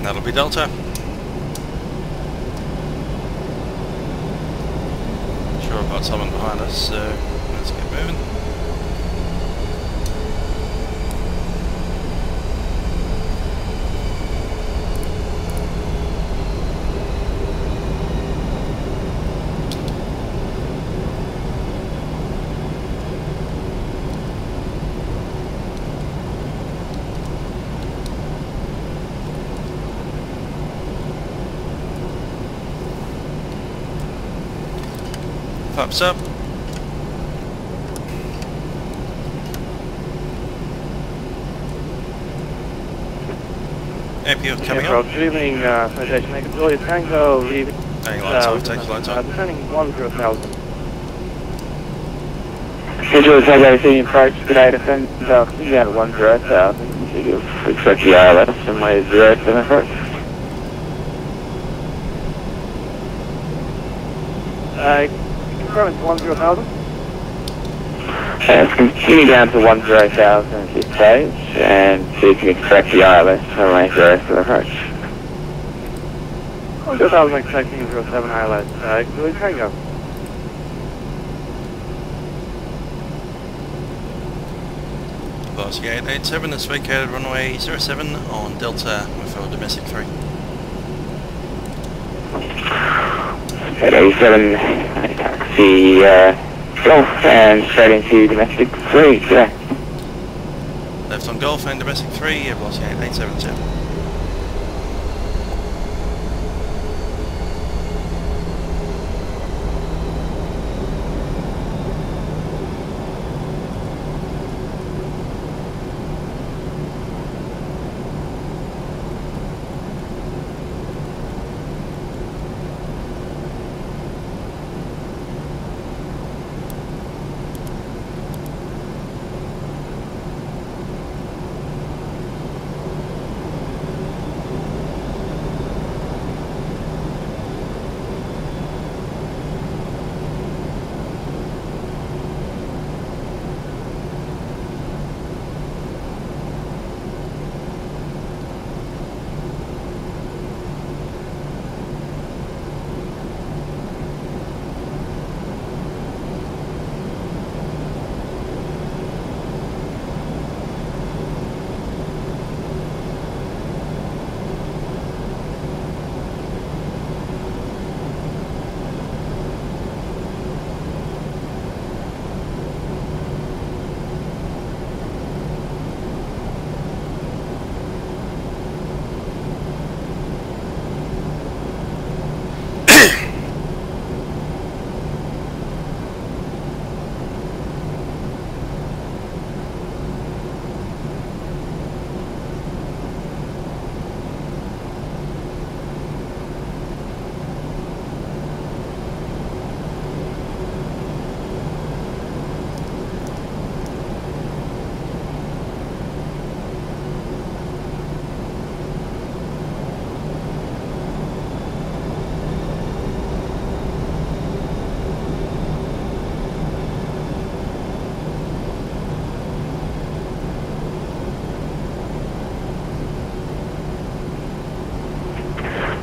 That'll be Delta. Sure, I've got someone behind us, so let's get moving. Pops up. APO coming up. Good evening, Citation Make Julia Tango, leaving. Taking lights off, take the lights off. Descending 10,000. Schedule Tango, senior approach today, descend down to 10,000. Expect the ILS, runway 07 approach. Confirming 10,000. Continue down to 10,000 at this stage, and so you can expect the ILS, runway 07 approach. 10,000 expecting 07 ILS. Julia Tango. Velocity 887 is vacated runway 07 on Delta with our domestic 3. 887, taxi Golf and straight into domestic 3 today. Left on Golf and domestic 3, velocity 8872.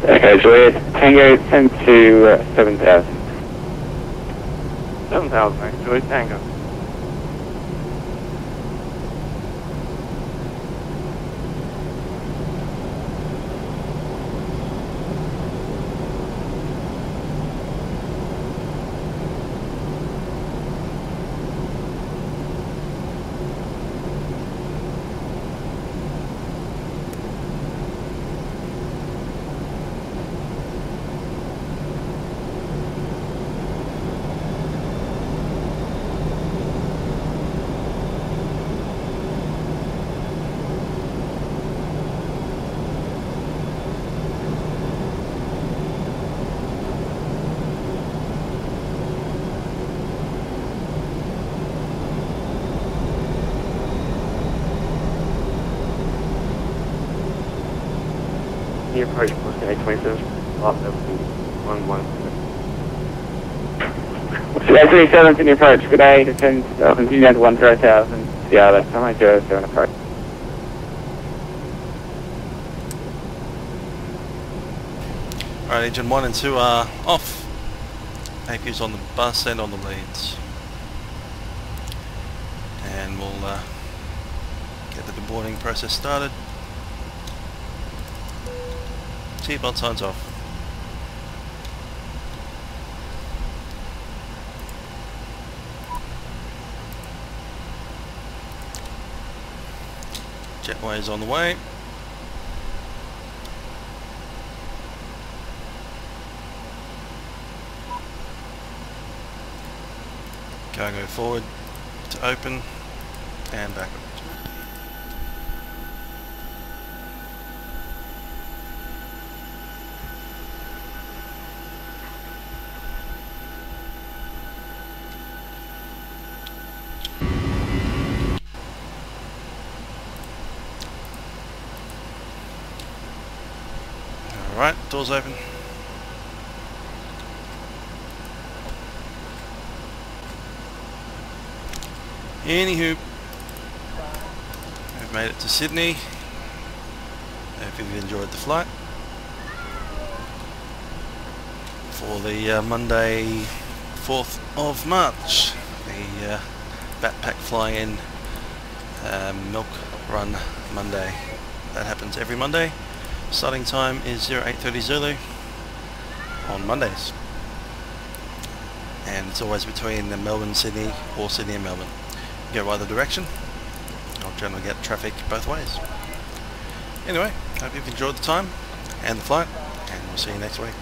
Okay, Juliet, Tango 10 to 7,000. 7,000, Juliet Tango. Sydney approach, Oscar 827. That would be 11. 827, Sydney approach, good day, descend, continue down to 10,000. Yeah, that's 907 approach. Alright, engine 1 and 2 are off. APU's on the bus and on the leads. And we'll get the deboarding process started. Seatbelt signs off. Jetway is on the way. Cargo forward to open and backward. Alright, doors open. Anywho, we've made it to Sydney. Hope you've enjoyed the flight. For the Monday 4th of March, the backpack flying in milk run Monday. That happens every Monday. Starting time is 0830 Zulu on Mondays. And it's always between Melbourne, Sydney, or Sydney and Melbourne. Go either direction. I'll generally get traffic both ways. Anyway, hope you've enjoyed the time and the flight, and we'll see you next week.